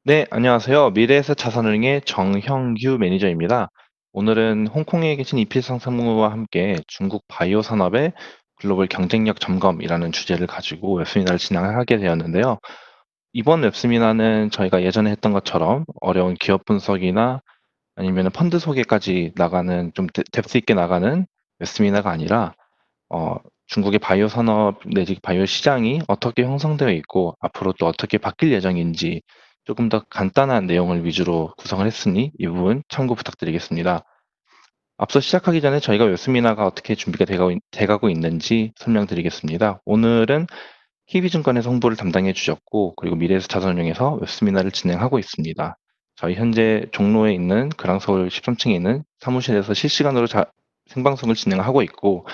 네, 안녕하세요. 미래에셋 자산운용의 정형규 매니저입니다. 오늘은 홍콩에 계신 이필성 상무와 함께 중국 바이오 산업의 글로벌 경쟁력 점검이라는 주제를 가지고 웹세미나를 진행하게 되었는데요. 이번 웹세미나는 저희가 예전에 했던 것처럼 어려운 기업 분석이나 아니면 펀드 소개까지 나가는 좀 뎁스 있게 나가는 웹세미나가 아니라 어, 중국의 바이오 산업 내지 바이오 시장이 어떻게 형성되어 있고 앞으로 또 어떻게 바뀔 예정인지 조금 더 간단한 내용을 위주로 구성을 했으니 이 부분 참고 부탁드리겠습니다. 앞서 시작하기 전에 저희가 웹세미나가 어떻게 준비가 돼가고 있는지 설명드리겠습니다. 오늘은 희비증권에서 홍보를 담당해 주셨고, 그리고 미래에셋 자산운용에서 웹세미나를 진행하고 있습니다. 저희 현재 종로에 있는 그랑서울 13층에 있는 사무실에서 실시간으로 생방송을 진행하고 있고,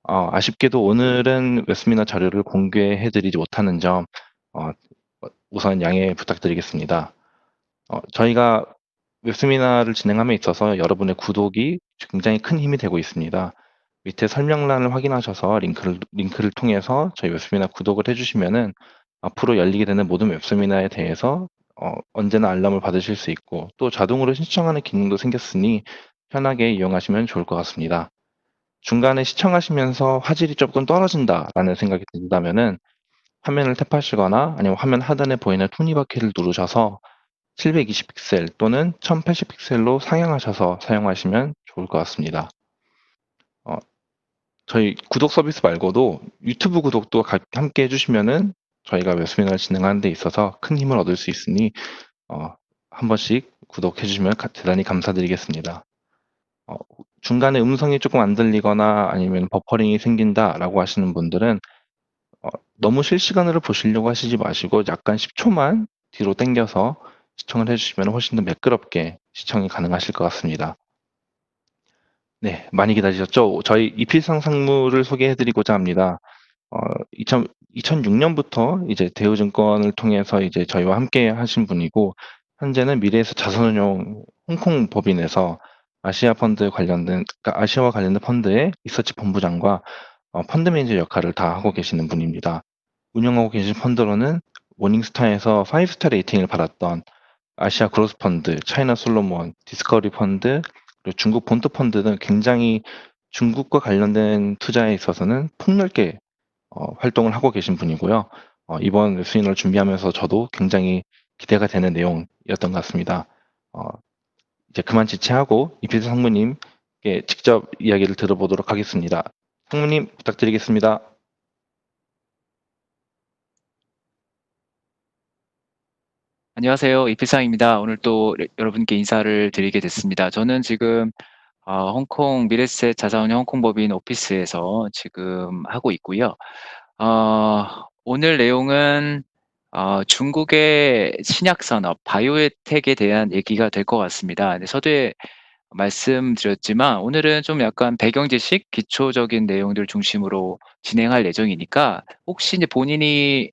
아쉽게도 오늘은 웹세미나 자료를 공개해드리지 못하는 점, 어, 우선 양해 부탁드리겠습니다. 저희가 웹세미나를 진행함에 있어서 여러분의 구독이 굉장히 큰 힘이 되고 있습니다. 밑에 설명란을 확인하셔서 링크를 통해서 저희 웹세미나 구독을 해주시면은 앞으로 열리게 되는 모든 웹세미나에 대해서 언제나 알람을 받으실 수 있고 또 자동으로 신청하는 기능도 생겼으니 편하게 이용하시면 좋을 것 같습니다. 중간에 시청하시면서 화질이 조금 떨어진다라는 생각이 든다면은 화면을 탭하시거나 아니면 화면 하단에 보이는 톱니바퀴를 누르셔서 720 픽셀 또는 1080 픽셀로 상향하셔서 사용하시면 좋을 것 같습니다. 어, 저희 구독 서비스 말고도 유튜브 구독도 함께 해주시면은 저희가 웹세미나를 진행하는 데 있어서 큰 힘을 얻을 수 있으니 어, 한 번씩 구독해 주시면 대단히 감사드리겠습니다. 어, 중간에 음성이 조금 안 들리거나 아니면 버퍼링이 생긴다라고 하시는 분들은 어, 너무 실시간으로 보시려고 하시지 마시고 약간 10초만 뒤로 당겨서 시청을 해주시면 훨씬 더 매끄럽게 시청이 가능하실 것 같습니다. 네, 많이 기다리셨죠? 저희 이필상 상무를 소개해드리고자 합니다. 어, 2006년부터 이제 대우증권을 통해서 이제 저희와 함께 하신 분이고, 현재는 미래에셋 자산운용 홍콩 법인에서 그러니까 아시아와 관련된 펀드의 리서치 본부장과 펀드 매니저 역할을 다 하고 계시는 분입니다. 운영하고 계신 펀드로는 모닝스타에서 5스타 레이팅을 받았던 아시아 그로스 펀드, 차이나 솔로몬, 디스커버리 펀드, 그리고 중국 본토 펀드 등 굉장히 중국과 관련된 투자에 있어서는 폭넓게 활동을 하고 계신 분이고요. 이번 웹세미나를 준비하면서 저도 굉장히 기대가 되는 내용이었던 것 같습니다. 어, 이제 그만 지체하고 이필수 상무님께 직접 이야기를 들어보도록 하겠습니다. 상무님 부탁드리겠습니다. 안녕하세요. 이필상입니다. 오늘 또 여러분께 인사를 드리게 됐습니다. 저는 지금 홍콩 미래셋 자산운용 홍콩법인 오피스에서 지금 하고 있고요. 오늘 내용은 중국의 신약산업, 바이오텍에 대한 얘기가 될 것 같습니다. 네, 서두에 말씀드렸지만 오늘은 좀 약간 배경 지식, 기초적인 내용들 중심으로 진행할 예정이니까 혹시 이제 본인이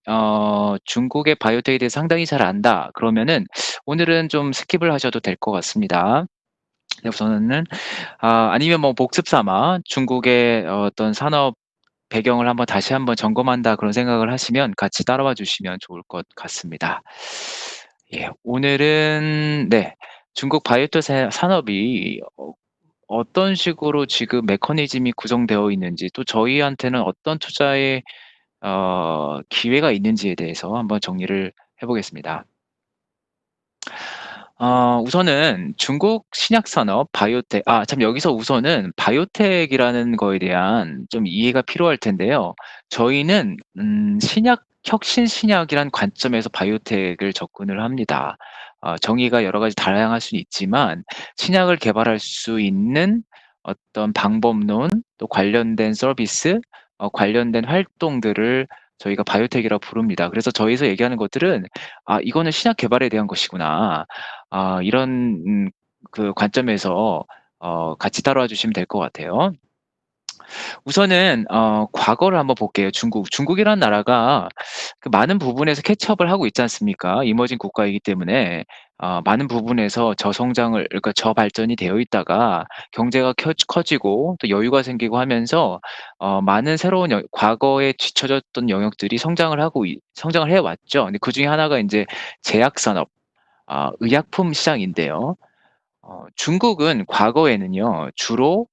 중국의 바이오텍에 대해 상당히 잘 안다 그러면은 오늘은 좀 스킵을 하셔도 될 것 같습니다. 네, 우선은 아니면 뭐 복습 삼아 중국의 어떤 산업 배경을 한번 다시 한번 점검한다 그런 생각을 하시면 같이 따라와 주시면 좋을 것 같습니다. 예, 오늘은 네, 중국 바이오텍 산업이 어떤 식으로 지금 메커니즘이 구성되어 있는지 또 저희한테는 어떤 투자의 기회가 있는지에 대해서 한번 정리를 해 보겠습니다. 우선은 중국 신약 산업 바이오텍 참 여기서 우선은 바이오텍이라는 거에 대한 좀 이해가 필요할 텐데요. 저희는 신약 혁신 신약이란 관점에서 바이오텍을 접근을 합니다. 정의가 여러 가지 다양할 수는 있지만 신약을 개발할 수 있는 어떤 방법론 또 관련된 서비스 관련된 활동들을 저희가 바이오텍이라고 부릅니다. 그래서 저희에서 얘기하는 것들은 '아 이거는 신약 개발에 대한 것이구나.' 이런 그 관점에서 같이 따라와 주시면 될 것 같아요. 우선은 과거를 한번 볼게요. 중국이라는 나라가 그 많은 부분에서 캐치업을 하고 있지 않습니까? 이머징 국가이기 때문에 많은 부분에서 저성장을 그러니까 저발전이 되어 있다가 경제가 커지고 또 여유가 생기고 하면서 많은 새로운 과거에 뒤처졌던 영역들이 성장을 해 왔죠. 근데 그중에 하나가 인제 제약 산업 의약품 시장인데요. 중국은 과거에는요, 주로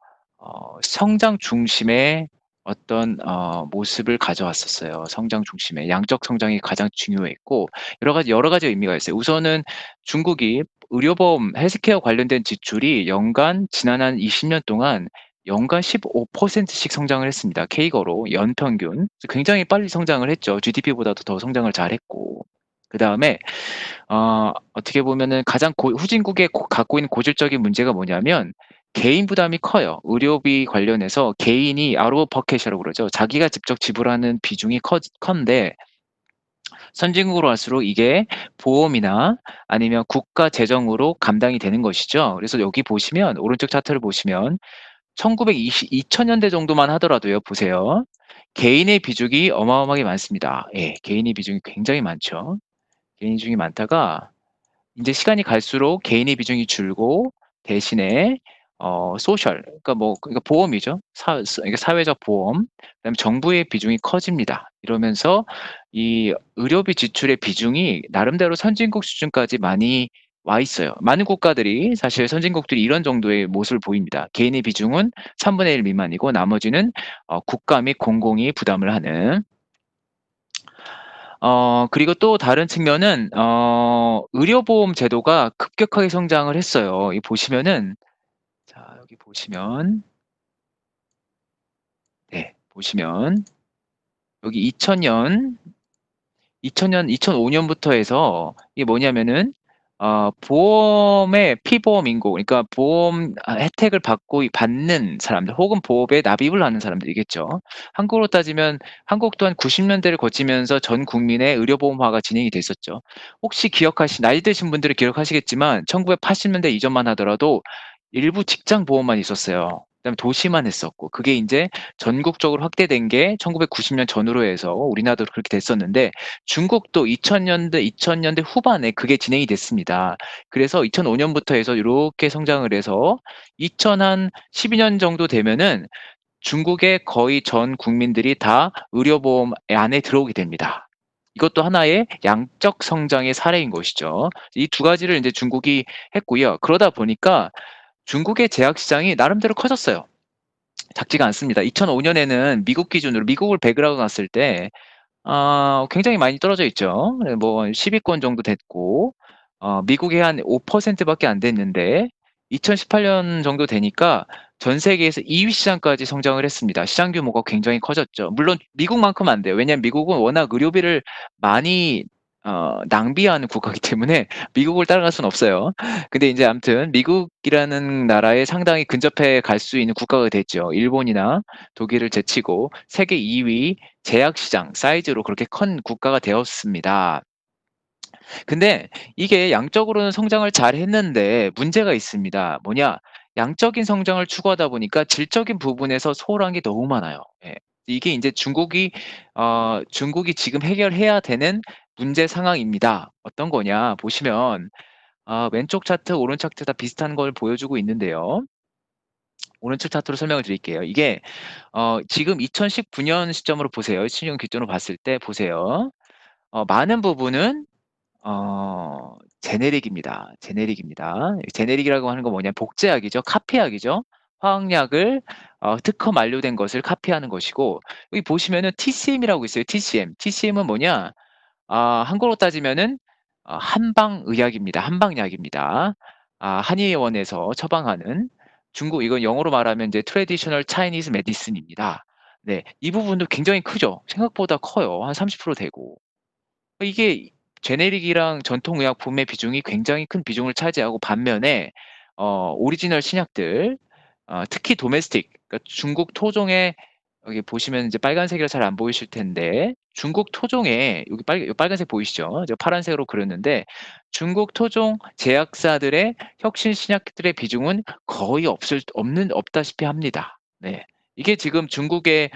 성장 중심의 어떤 모습을 가져왔었어요. 성장 중심의 양적 성장이 가장 중요했고 여러 가지 의미가 있어요. 우선은 중국이 의료보험 헬스케어 관련된 지출이 지난 한 20년 동안 연간 15%씩 성장을 했습니다. 케이거로 연평균. 굉장히 빨리 성장을 했죠. GDP보다도 더 성장을 잘했고. 그다음에 어떻게 보면은 가장 후진국에 갖고 있는 고질적인 문제가 뭐냐면 개인 부담이 커요. 의료비 관련해서 개인이 아웃 오브 포켓이라고 그러죠. 자기가 직접 지불하는 비중이 큰데 선진국으로 갈수록 이게 보험이나 아니면 국가 재정으로 감당이 되는 것이죠. 그래서 여기 보시면 오른쪽 차트를 보시면 2000년대 정도만 하더라도요. 보세요. 개인의 비중이 어마어마하게 많습니다. 예, 개인의 비중이 굉장히 많죠. 개인 비중이 많다가 인제 시간이 갈수록 개인의 비중이 줄고 대신에 소셜 그러니까 보험이죠. 그러니까 사회적 보험, 그다음에 정부의 비중이 커집니다. 이러면서 이 의료비 지출의 비중이 나름대로 선진국 수준까지 많이 와 있어요. 많은 국가들이 사실 선진국들이 이런 정도의 모습을 보입니다. 개인의 비중은 1/3 미만이고 나머지는 국가 및 공공이 부담을 하는. 그리고 또 다른 측면은 의료보험 제도가 급격하게 성장을 했어요. 이 보시면은 자 여기 보시면 네 보시면 여기 2005년부터 해서 이게 뭐냐면은 보험의 피보험 인구 그러니까 보험 혜택을 받는 사람들 혹은 보험에 납입을 하는 사람들이겠죠. 한국으로 따지면 한국 또한 90년대를 거치면서 전 국민의 의료보험화가 진행이 됐었죠. 혹시 나이 드신 분들은 기억하시겠지만 1980년대 이전만 하더라도 일부 직장 보험만 있었어요. 그다음에 도시만 했었고 그게 인제 전국적으로 확대된 게 1990년 전후로 해서 우리나라도 그렇게 됐었는데 중국도 2000년대 후반에 그게 진행이 됐습니다. 그래서 2005년부터 해서 요렇게 성장을 해서 2012년 정도 되면은 중국의 거의 전 국민들이 다 의료보험 안에 들어오게 됩니다. 이것도 하나의 양적 성장의 사례인 것이죠. 이 두 가지를 인제 중국이 했고요. 그러다 보니까 중국의 제약 시장이 나름대로 커졌어요. 작지가 않습니다. 2005년에는 미국 기준으로 미국을 100을 하고 갔을 때 굉장히 많이 떨어져 있죠. 네 뭐 10위권 정도 됐고 미국이 한 5% 밖에 안 됐는데 2018년 정도 되니까 전 세계에서 2위 시장까지 성장을 했습니다. 시장 규모가 굉장히 커졌죠. 물론 미국만큼은 안 돼요. 왜냐하면 미국은 워낙 의료비를 많이 낭비하는 국가이기 때문에 미국을 따라갈 수는 없어요. 근데 인제 아무튼 미국이라는 나라에 상당히 근접해 갈 수 있는 국가가 됐죠. 일본이나 독일을 제치고 세계 2위 제약 시장 사이즈로 그렇게 큰 국가가 되었습니다. 근데 이게 양적으로는 성장을 잘했는데 문제가 있습니다. 뭐냐? 양적인 성장을 추구하다 보니까 질적인 부분에서 소홀한 게 너무 많아요. 예. 이게 인제 중국이 지금 해결해야 되는 문제 상황입니다. 어떤 거냐 보시면 왼쪽 차트, 오른쪽 차트 다 비슷한 걸 보여주고 있는데요. 오른쪽 차트로 설명을 드릴게요. 이게 지금 2019년 시점으로 보세요. 2019년 기준으로 봤을 때 보세요. 많은 부분은 제네릭입니다. 제네릭입니다. 제네릭이라고 하는 건 뭐냐면 복제약이죠. 카피약이죠. 화학약을 특허 만료된 것을 카피하는 것이고 여기 보시면은 TCM이라고 있어요. TCM. TCM은 뭐냐? 한국으로 따지면은 한방의학입니다. 한방약입니다. 한의원에서 처방하는 이건 영어로 말하면 이제 트래디셔널 차이니즈 메디슨입니다. 네. 이 부분도 굉장히 크죠. 생각보다 커요. 한 30% 되고. 이게 제네릭이랑 전통의약품의 비중이 굉장히 큰 비중을 차지하고 반면에 오리지널 신약들 특히 도메스틱 그러니까 중국 토종의 여기 보시면 이제 빨간색이라 잘 안 보이실 텐데 중국 토종의 여기 빨간색 보이시죠? 제가 파란색으로 그렸는데 중국 토종 제약사들의 혁신 신약들의 비중은 거의 없다시피 합니다. 네. 이게 지금 중국의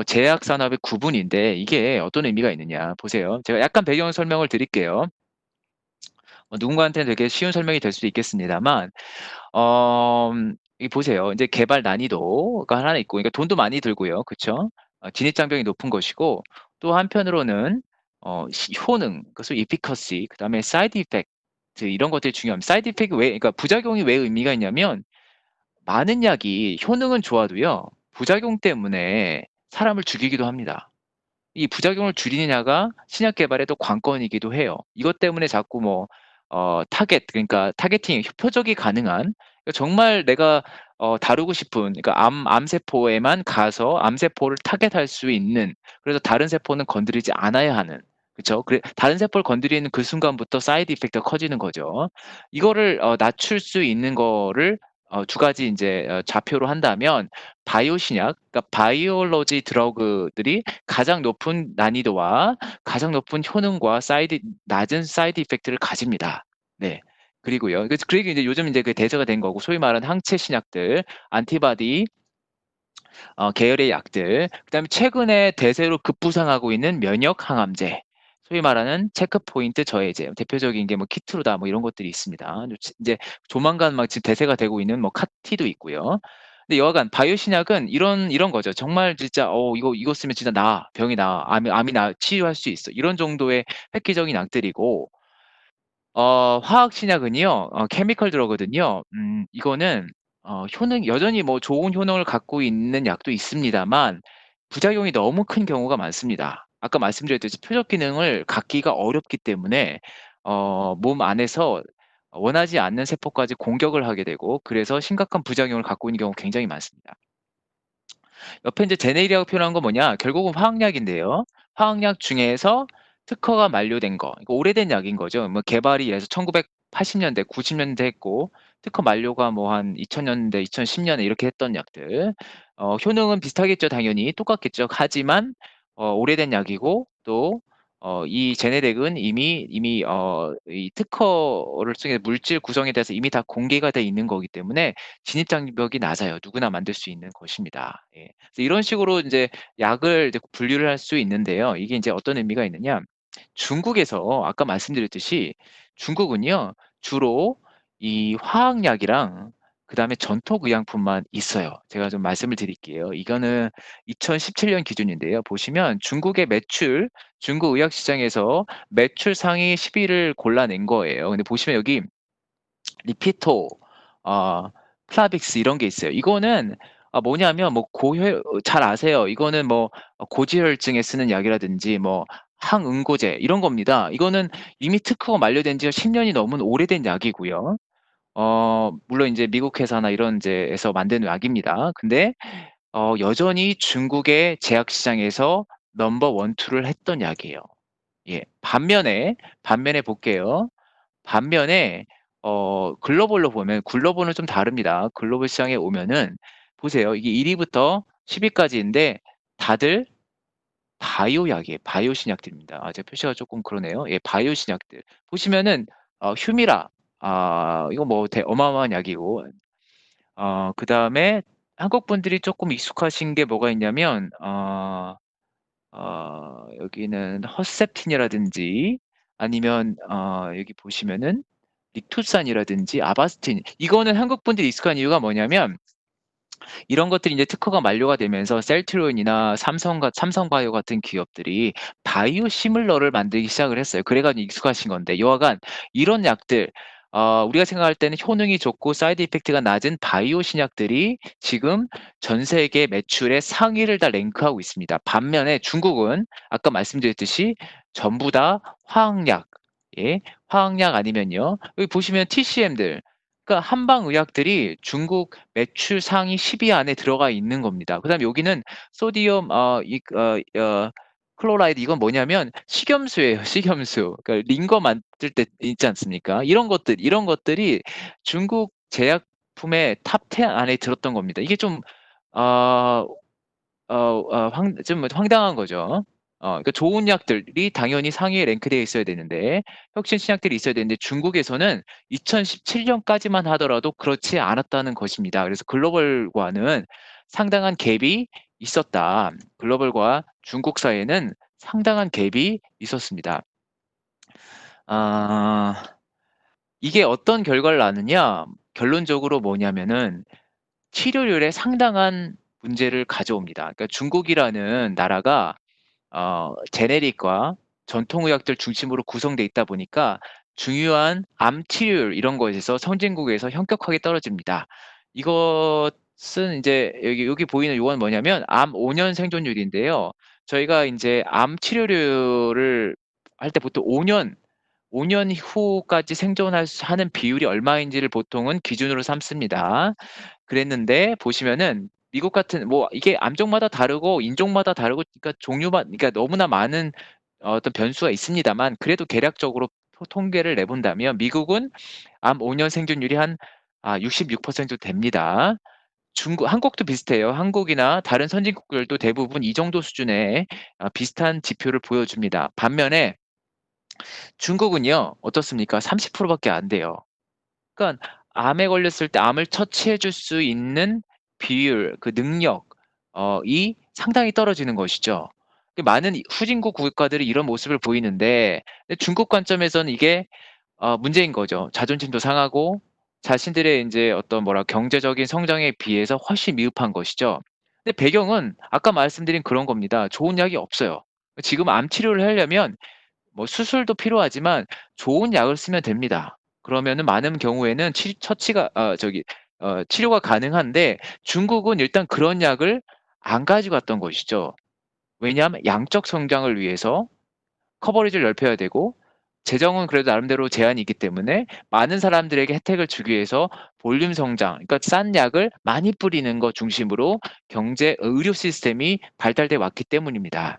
제약 산업의 구분인데 이게 어떤 의미가 있느냐 보세요. 제가 약간 배경 설명을 드릴게요. 누군가한테는 되게 쉬운 설명이 될 수도 있겠습니다만 이 보세요. 인제 개발 난이도가 하나 있고 그러니까 돈도 많이 들고요. 그쵸? 진입장벽이 높은 것이고 또 한편으로는 효능 그래서 efficacy 그다음에 side effect 이펙트 이런 것들이 중요합니다. 사이드 이펙트 왜 그러니까 부작용이 왜 의미가 있냐면 많은 약이 효능은 좋아도요. 부작용 때문에 사람을 죽이기도 합니다. 이 부작용을 줄이느냐가 신약 개발의 또 관건이기도 해요. 이것 때문에 자꾸 뭐 타겟 그러니까 타겟팅 표적이 가능한 그러니까 정말 내가 다루고 싶은 그러니까 암세포에만 가서 암세포를 타겟할 수 있는 그래서 다른 세포는 건드리지 않아야 하는 그쵸? 그래 다른 세포를 건드리는 그 순간부터 사이드 이펙트가 커지는 거죠. 이거를 낮출 수 있는 거를 두 가지 인제 좌표로 한다면 바이오 신약 그러니까 바이올로지 드러그들이 가장 높은 난이도와 가장 높은 효능과 낮은 사이드 이펙트를 가집니다. 네. 그리고요. 그리고 이제 요즘 인제 그 대세가 된 거고 소위 말하는 항체 신약들, 안티바디 계열의 약들, 그다음에 최근에 대세로 급부상하고 있는 면역 항암제, 소위 말하는 체크포인트 저해제, 대표적인 게 뭐 키트루다 뭐 이런 것들이 있습니다. 이제 조만간 막 지금 대세가 되고 있는 뭐 카티도 있고요. 근데 여하간 바이오 신약은 이런 거죠. 정말 진짜 이거 쓰면 진짜 병이 나아. 암이 치유할 수 있어. 이런 정도의 획기적인 약들이고 화학 신약은요. 케미컬 드러거든요. 이거는 효능 여전히 뭐 좋은 효능을 갖고 있는 약도 있습니다만 부작용이 너무 큰 경우가 많습니다. 아까 말씀드렸듯이 표적 기능을 갖기가 어렵기 때문에 몸 안에서 원하지 않는 세포까지 공격을 하게 되고 그래서 심각한 부작용을 갖고 있는 경우가 굉장히 많습니다. 옆에 인제 제네리라고 표현한 건 뭐냐? 결국은 화학약인데요. 화학약 중에서 특허가 만료된 거. 이거 오래된 약인 거죠. 뭐 개발이 예를 들어서 1980 년대, 90 년대 했고 특허 만료가 뭐 한 2000 년대, 2010 년에 이렇게 했던 약들. 효능은 비슷하겠죠 당연히. 똑같겠죠. 하지만 오래된 약이고 또 이 제네렉은 이미 이 특허를 통해 물질 구성에 대해서 이미 다 공개가 돼 있는 거기 때문에 진입 장벽이 낮아요. 누구나 만들 수 있는 것입니다. 예. 그래서 이런 식으로 인제 약을 이제 분류를 할 수 있는데요. 이게 인제 어떤 의미가 있느냐. 중국에서 아까 말씀드렸듯이 중국은요. 주로 이 화학약이랑 그다음에 전통 의약품만 있어요. 제가 좀 말씀을 드릴게요. 이거는 2017년 기준인데요. 보시면 중국의 매출 중국 의학 시장에서 매출 상위 10 위를 골라낸 거예요. 근데 보시면 여기 리피토 어 플라빅스 이런 게 있어요. 이거는 뭐냐면 뭐 잘 아세요. 이거는 뭐 고지혈증에 쓰는 약이라든지 뭐 항응고제 이런 겁니다. 이거는 이미 특허가 만료된 지가 10 년이 넘은 오래된 약이고요. 물론 인제 미국 회사나 이런 데에서 만든 약입니다. 근데 여전히 중국의 제약 시장에서 넘버 1, 2를 했던 약이에요. 예. 반면에 볼게요. 반면에 글로벌로 보면 글로벌은 좀 다릅니다. 글로벌 시장에 오면은 보세요. 이게 1 위부터 10 위까지인데 다들 바이오 약이에요. 바이오 신약들입니다. 제가 표시가 쪼끔 그러네요. 예 바이오 신약들. 보시면은 휴미라 이거 뭐 어마어마한 약이고 그다음에 한국 분들이 쪼끔 익숙하신 게 뭐가 있냐면 여기는 허셉틴이라든지 아니면 여기 보시면은 릭투산이라든지 아바스틴 이거는 한국 분들이 익숙한 이유가 뭐냐면 이런 것들이 인제 특허가 만료가 되면서 셀트리온이나 삼성바이오 같은 기업들이 바이오 시밀러를 만들기 시작을 했어요. 그래 가지고 익숙하신 건데 여하간 이런 약들 우리가 생각할 때는 효능이 좋고 사이드 이펙트가 낮은 바이오 신약들이 지금 전 세계 매출의 상위를 다 랭크하고 있습니다. 반면에 중국은 아까 말씀드렸듯이 전부 다 화학약 예 화학약 아니면요 여기 보시면 TCM들 그러니까 한방 의약들이 중국 매출 상위 10위 안에 들어가 있는 겁니다. 그다음에 여기는 소디움 클로라이드 이건 뭐냐면 식염수예요, 식염수. 그러니까 링거 만들 때 있지 않습니까? 이런 것들이 중국 제약품의 탑 10 안에 들었던 겁니다. 이게 좀 어 황 좀 황당한 거죠. 그러니까 좋은 약들이 당연히 상위에 랭크되어 있어야 되는데 혁신 신약들이 있어야 되는데 중국에서는 2017 년까지만 하더라도 그렇지 않았다는 것입니다. 그래서 글로벌과는 상당한 갭이 있었다. 글로벌과 중국 사이에는 상당한 갭이 있었습니다. 아 이게 어떤 결과를 낳느냐? 결론적으로 뭐냐면은 치료율에 상당한 문제를 가져옵니다. 그러니까 중국이라는 나라가 제네릭과 전통 의학들 중심으로 구성돼 있다 보니까 중요한 암 치료율 이런 것에서 선진국에서 현격하게 떨어집니다. 이것은 이제 여기 보이는 요건 뭐냐면 암 5년 생존율인데요. 저희가 인제 암 치료를 할 때 보통 5년 후까지 하는 비율이 얼마인지를 보통은 기준으로 삼습니다. 그랬는데 보시면은 미국 같은 뭐 이게 암종마다 다르고 인종마다 다르고 그러니까 너무나 많은 어떤 변수가 있습니다만 그래도 대략적으로 통계를 내본다면 미국은 암 5년 생존율이 한 66% 됩니다. 한국도 비슷해요. 한국이나 다른 선진국들도 대부분 이 정도 수준의 비슷한 지표를 보여줍니다. 반면에 중국은요 어떻습니까? 30% 밖에 안 돼요. 그러니까 암에 걸렸을 때 암을 처치해 줄 수 있는 비율, 그 능력 이 상당히 떨어지는 것이죠. 많은 후진국 국가들이 이런 모습을 보이는데 근데 중국 관점에서는 이게 문제인 거죠. 자존심도 상하고 자신들의 인제 어떤 경제적인 성장에 비해서 훨씬 미흡한 것이죠. 근데 배경은 아까 말씀드린 그런 겁니다. 좋은 약이 없어요. 지금 암 치료를 하려면 뭐 수술도 필요하지만 좋은 약을 쓰면 됩니다. 그러면은 많은 경우에는 처치가 치료가 가능한데 중국은 일단 그런 약을 안 가지고 왔던 것이죠. 왜냐하면 양적 성장을 위해서 커버리지를 넓혀야 되고 재정은 그래도 나름대로 제한이 있기 때문에 많은 사람들에게 혜택을 주기 위해서 볼륨 성장, 그러니까 싼 약을 많이 뿌리는 것 중심으로 의료 시스템이 발달돼 왔기 때문입니다.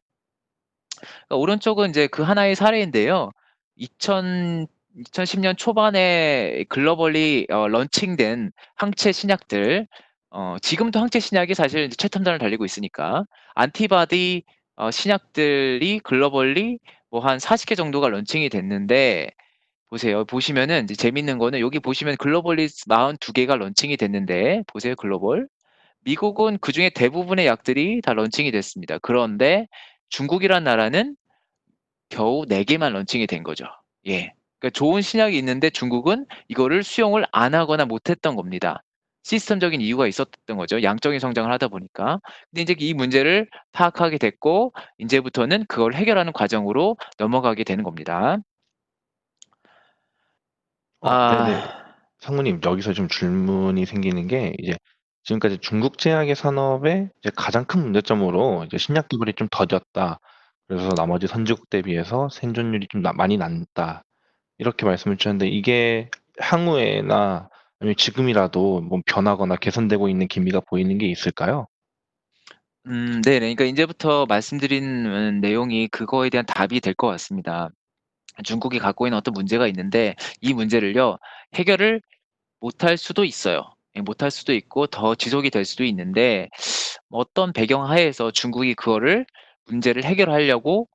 오른쪽은 이제 그 하나의 사례인데요. 2010년 초반에 글로벌리 런칭된 항체 신약들, 지금도 항체 신약이 사실 이제 최첨단을 달리고 있으니까 안티바디 신약들이 글로벌리 뭐 한 40개 정도가 런칭이 됐는데 보세요. 보시면은 이제 재밌는 거는 여기 보시면 글로벌리 42개가 런칭이 됐는데 보세요, 글로벌. 미국은 그중에 대부분의 약들이 다 런칭이 됐습니다. 그런데 중국이란 나라는 겨우 4개만 런칭이 된 거죠. 예. 그러니까 좋은 신약이 있는데 중국은 이거를 수용을 안 하거나 못 했던 겁니다. 시스템적인 이유가 있었던 거죠. 양적인 성장을 하다 보니까. 근데 인제 이 문제를 파악하게 됐고 인제부터는 그걸 해결하는 과정으로 넘어가게 되는 겁니다. 네네. 아. 상무님, 여기서 좀 질문이 생기는 게, 이제 지금까지 중국 제약의 산업의 이제 가장 큰 문제점으로 이제 신약 기술이 좀 더뎠다. 그래서 나머지 선진국 대비해서 생존율이 좀 많이 낮다. 이렇게 말씀을 주셨는데, 이게 향후에나 아니면 지금이라도 뭐 변하거나 개선되고 있는 기미가 보이는 게 있을까요? 네네. 그러니까 인제부터 말씀드리는 내용이 그거에 대한 답이 될 것 같습니다. 중국이 갖고 있는 어떤 문제가 있는데 이 문제를요 해결을 못할 수도 있어요. 예 못할 수도 있고 더 지속이 될 수도 있는데 어떤 배경 하에서 중국이 그거를 문제를 해결하려고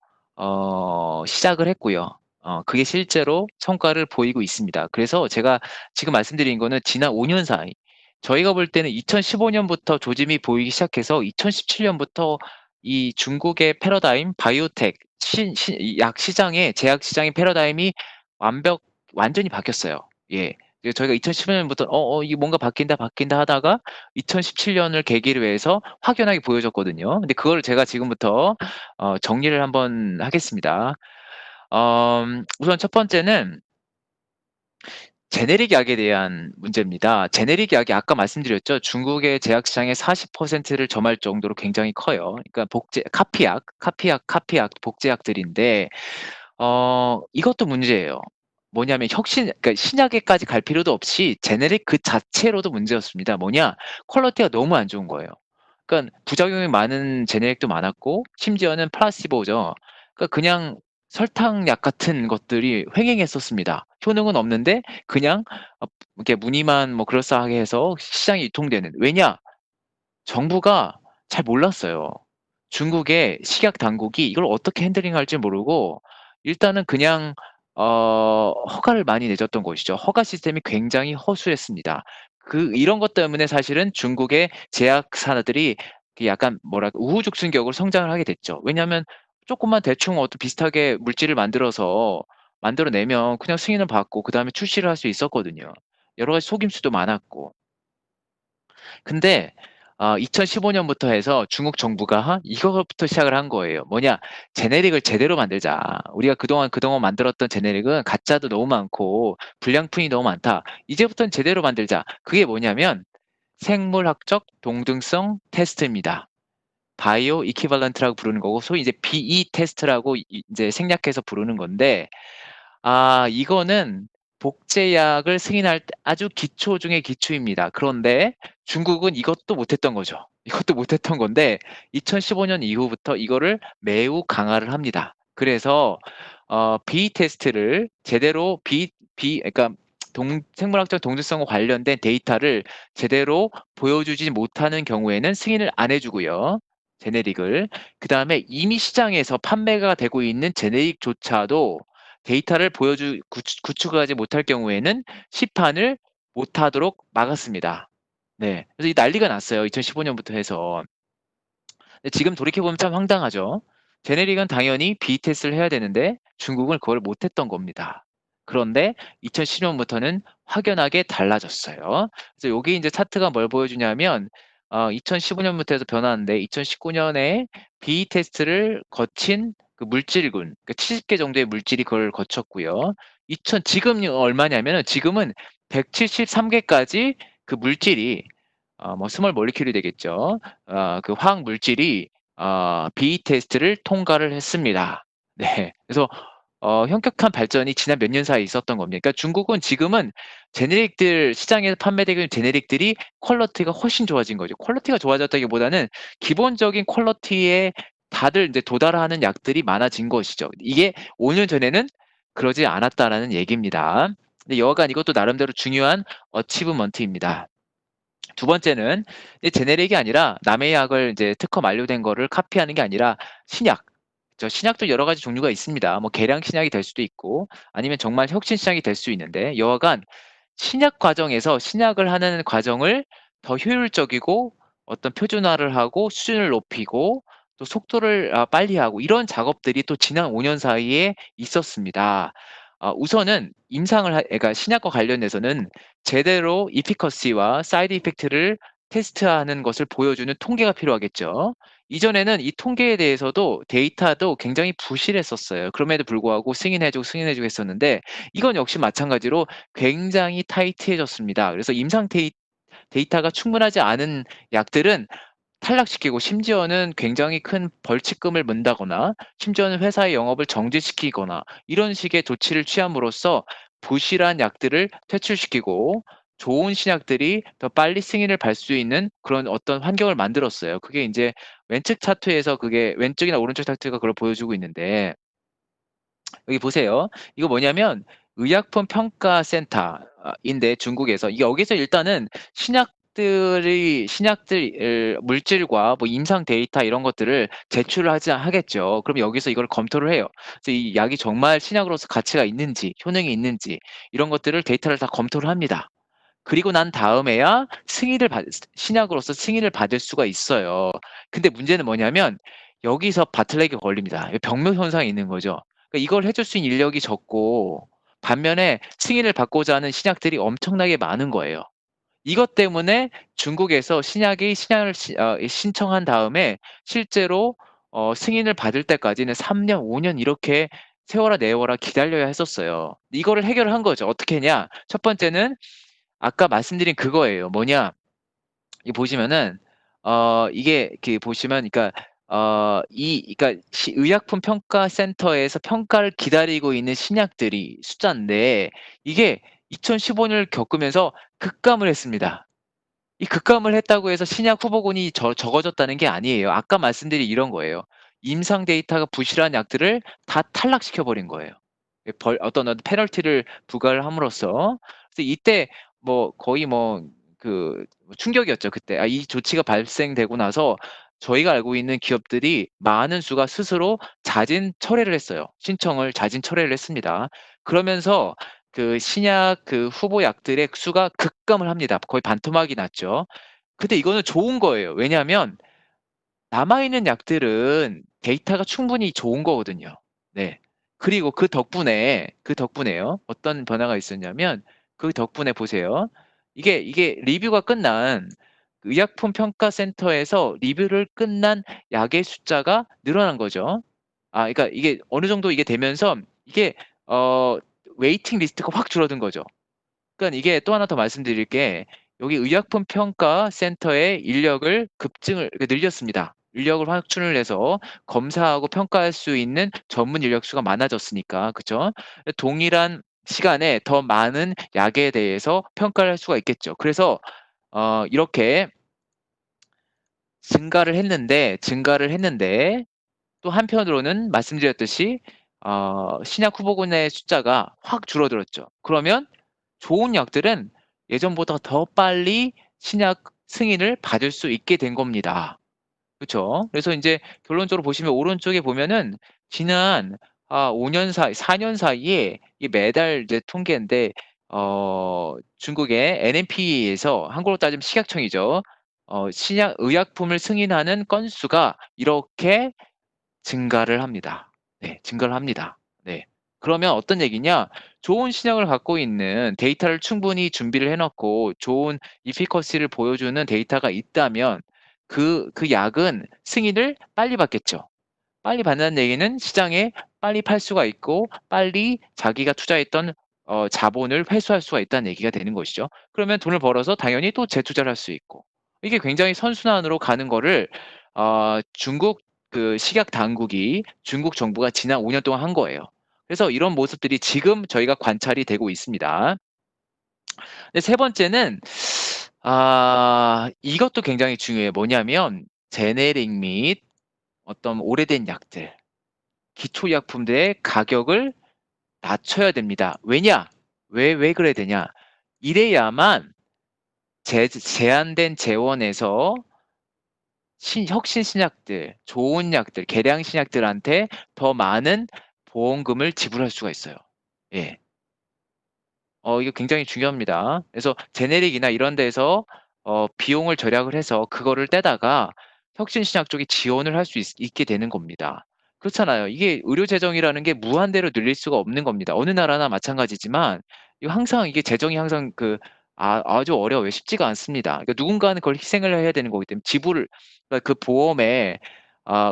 시작을 했고요. 그게 실제로 성과를 보이고 있습니다. 그래서 제가 지금 말씀드린 거는 지난 5년 사이 저희가 볼 때는 2015 년부터 조짐이 보이기 시작해서 2017 년부터 이 중국의 패러다임 바이오텍 이 약 시장의 제약 시장의 패러다임이 완전히 바뀌었어요. 예. 저희가 2015 년부터 이게 뭔가 바뀐다, 바뀐다 하다가 2017 년을 계기로 해서 확연하게 보여졌거든요. 근데 그거를 제가 지금부터 정리를 한번 하겠습니다. 우선 첫 번째는 제네릭 약에 대한 문제입니다. 제네릭 약이 아까 말씀드렸죠. 중국의 제약 시장의 40%를 점할 정도로 굉장히 커요. 그러니까 카피약, 복제약들인데 이것도 문제예요. 뭐냐면 그러니까 신약에까지 갈 필요도 없이 제네릭 그 자체로도 문제였습니다. 뭐냐? 퀄리티가 너무 안 좋은 거예요. 그러니까 부작용이 많은 제네릭도 많았고 심지어는 플라시보죠. 그러니까 그냥 설탕약 같은 것들이 횡행했었습니다. 효능은 없는데 그냥 이렇게 무늬만 뭐 그럴싸하게 해서 시장에 유통되는. 왜냐? 정부가 잘 몰랐어요. 중국의 식약 당국이 이걸 어떻게 핸들링할지 모르고 일단은 그냥 허가를 많이 내줬던 것이죠. 허가 시스템이 굉장히 허술했습니다. 이런 것 때문에 사실은 중국의 제약 산업들이 약간 뭐랄까 우후죽순격으로 성장을 하게 됐죠. 왜냐하면 쪼끔만 대충 비슷하게 물질을 만들어 내면 그냥 승인을 받고 그다음에 출시를 할 수 있었거든요. 여러 가지 속임수도 많았고. 근데 2015년부터 해서 중국 정부가 이거부터 시작을 한 거예요. 뭐냐? 제네릭을 제대로 만들자. 우리가 그동안 만들었던 제네릭은 가짜도 너무 많고 불량품이 너무 많다. 이제부터는 제대로 만들자. 그게 뭐냐면 생물학적 동등성 테스트입니다. 바이오 이퀴발런트라고 부르는 거고, 소위 이제 BE 테스트라고 이제 생략해서 부르는 건데, 이거는 복제약을 승인할 때 아주 기초 중의 기초입니다. 그런데 중국은 이것도 못했던 거죠. 이것도 못했던 건데 2015년 이후부터 이거를 매우 강화를 합니다. 그래서 B 테스트를 제대로 그러니까 생물학적 동질성과 관련된 데이터를 제대로 보여주지 못하는 경우에는 승인을 안 해주고요. 제네릭을. 그 다음에 이미 시장에서 판매가 되고 있는 제네릭조차도 데이터를 구축하지 못할 경우에는 시판을 못하도록 막았습니다. 네. 그래서 이 난리가 났어요. 2015년부터 해서. 지금 돌이켜보면 참 황당하죠. 제네릭은 당연히 B 테스트를 해야 되는데 중국은 그걸 못했던 겁니다. 그런데 2010년부터는 확연하게 달라졌어요. 그래서 여기 이제 차트가 뭘 보여주냐면 2015년부터 해서 변화인데 2019년에 B 테스트를 거친 그 물질군, 그러니까 70개 정도의 물질이 그걸 거쳤고요. 지금 얼마냐면은 지금은 173개까지 그 물질이 뭐 스몰 몰리큘이 되겠죠. 그 화학 물질이 BE 테스트를 통과를 했습니다. 네. 그래서 현격한 발전이 지난 몇 년 사이에 있었던 겁니다. 그러니까 중국은 지금은 제네릭들 시장에서 판매되고 있는 제네릭들이 퀄리티가 훨씬 좋아진 거죠. 퀄리티가 좋아졌다기보다는 기본적인 퀄리티에 다들 이제 도달하는 약들이 많아진 것이죠. 이게 5년 전에는 그러지 않았다라는 얘기입니다. 근데 여하간 이것도 나름대로 중요한 어치브먼트입니다. 두 번째는 제네릭이 아니라 남의 약을 이제 특허 만료된 거를 카피하는 게 아니라 신약. 신약도 여러 가지 종류가 있습니다. 뭐 계량 신약이 될 수도 있고 아니면 정말 혁신 신약이 될 수 있는데 여하간 신약 과정에서 신약을 하는 과정을 더 효율적이고 어떤 표준화를 하고 수준을 높이고 또 속도를 빨리 하고 이런 작업들이 또 지난 5년 사이에 있었습니다. 우선은 그러니까 신약과 관련해서는 제대로 이피커시와 사이드 이펙트를 테스트하는 것을 보여주는 통계가 필요하겠죠. 이전에는 이 통계에 대해서도 데이터도 굉장히 부실했었어요. 그럼에도 불구하고 승인해주고 했었는데 이건 역시 마찬가지로 굉장히 타이트해졌습니다. 그래서 데이터가 충분하지 않은 약들은 탈락시키고 심지어는 굉장히 큰 벌칙금을 문다거나 심지어는 회사의 영업을 정지시키거나 이런 식의 조치를 취함으로써 부실한 약들을 퇴출시키고 좋은 신약들이 더 빨리 승인을 받을 수 있는 그런 어떤 환경을 만들었어요. 그게 이제 왼쪽이나 오른쪽 차트가 그걸 보여주고 있는데 여기 보세요. 이거 뭐냐면 의약품 평가센터인데 중국에서 여기서 일단은 신약들 물질과 뭐 임상 데이터 이런 것들을 제출을 하겠죠. 그럼 여기서 이걸 검토를 해요. 그래서 이 약이 정말 신약으로서 가치가 있는지, 효능이 있는지 이런 것들을 데이터를 다 검토를 합니다. 그리고 난 다음에야 신약으로서 승인을 받을 수가 있어요. 근데 문제는 뭐냐면 여기서 바틀렉이 걸립니다. 병목 현상이 있는 거죠. 그러니까 이걸 해줄 수 있는 인력이 적고 반면에 승인을 받고자 하는 신약들이 엄청나게 많은 거예요. 이것 때문에 중국에서 신약을 신청한 다음에 실제로 승인을 받을 때까지는 3년, 5년 이렇게 세워라 내워라 기다려야 했었어요. 이거를 해결을 한 거죠. 어떻게 했냐? 첫 번째는 아까 말씀드린 그거예요. 뭐냐? 이 보시면은 이게 보시면 그러니까 그러니까 의약품 평가 센터에서 평가를 기다리고 있는 신약들이 숫자인데 이게 2015년을 겪으면서 급감을 했습니다. 이 급감을 했다고 해서 신약 후보군이 적어졌다는 게 아니에요. 아까 말씀드린 이런 거예요. 임상 데이터가 부실한 약들을 다 탈락시켜 버린 거예요. 어떤 페널티를 부과를 함으로써. 그래서 이때 뭐 거의 그 충격이었죠, 그때. 이 조치가 발생되고 나서 저희가 알고 있는 기업들이 많은 수가 스스로 자진 철회를 했어요. 신청을 자진 철회를 했습니다. 그러면서 그 신약 그 후보 약들의 수가 급감을 합니다. 거의 반토막이 났죠. 근데 이거는 좋은 거예요. 왜냐하면 남아있는 약들은 데이터가 충분히 좋은 거거든요. 네. 그리고 그 덕분에요. 어떤 변화가 있었냐면 그 덕분에 보세요. 이게 리뷰가 끝난 의약품평가센터에서 리뷰를 끝난 약의 숫자가 늘어난 거죠. 그러니까 이게 어느 정도 이게 되면서 이게 어 웨이팅 리스트가 확 줄어든 거죠. 그러니까 이게 또 하나 더 말씀드릴 게 여기 의약품평가센터의 인력을 늘렸습니다. 인력을 확충을 해서 검사하고 평가할 수 있는 전문 인력 수가 많아졌으니까. 그죠? 동일한 시간에 더 많은 약에 대해서 평가를 할 수가 있겠죠. 그래서 이렇게 증가를 했는데 또 한편으로는 말씀드렸듯이 신약 후보군의 숫자가 확 줄어들었죠. 그러면 좋은 약들은 예전보다 더 빨리 신약 승인을 받을 수 있게 된 겁니다. 그쵸? 그래서 인제 결론적으로 보시면 오른쪽에 보면은 지난 5년 사이 4년 사이에 이 매달 이제 통계인데 중국의 NMP에서 한국으로 따지면 식약청이죠. 신약 의약품을 승인하는 건수가 이렇게 증가를 합니다. 네. 증가를 합니다. 네. 그러면 어떤 얘기냐? 좋은 신약을 갖고 있는 데이터를 충분히 준비를 해 놓고 좋은 efficacy를 보여주는 데이터가 있다면 그 약은 승인을 빨리 받겠죠. 빨리 받는다는 얘기는 시장에 빨리 팔 수가 있고 빨리 자기가 투자했던 자본을 회수할 수가 있다는 얘기가 되는 것이죠. 그러면 돈을 벌어서 당연히 또 재투자를 할 수 있고. 이게 굉장히 선순환으로 가는 거를 중국 그 식약 당국이 중국 정부가 지난 5년 동안 한 거예요. 그래서 이런 모습들이 지금 저희가 관찰이 되고 있습니다. 근데 세 번째는 이것도 굉장히 중요해요. 뭐냐면 제네릭 및 어떤 오래된 약들, 기초의약품들의 가격을 낮춰야 됩니다. 왜냐? 왜 그래야 되냐? 이래야만 제한된 재원에서 혁신 신약들, 좋은 약들, 개량 신약들한테 더 많은 보험금을 지불할 수가 있어요. 예. 이게 굉장히 중요합니다. 그래서 제네릭이나 이런 데서 비용을 절약을 해서 그거를 떼다가 혁신 신약 쪽이 지원을 할 수 있게 되는 겁니다. 그렇잖아요. 이게 의료 재정이라는 게 무한대로 늘릴 수가 없는 겁니다. 어느 나라나 마찬가지지만 이거 항상 이게 재정이 항상 아주 어려워요. 쉽지가 않습니다. 그러니까 누군가는 그걸 희생을 해야 되는 거기 때문에 그러니까 그 보험에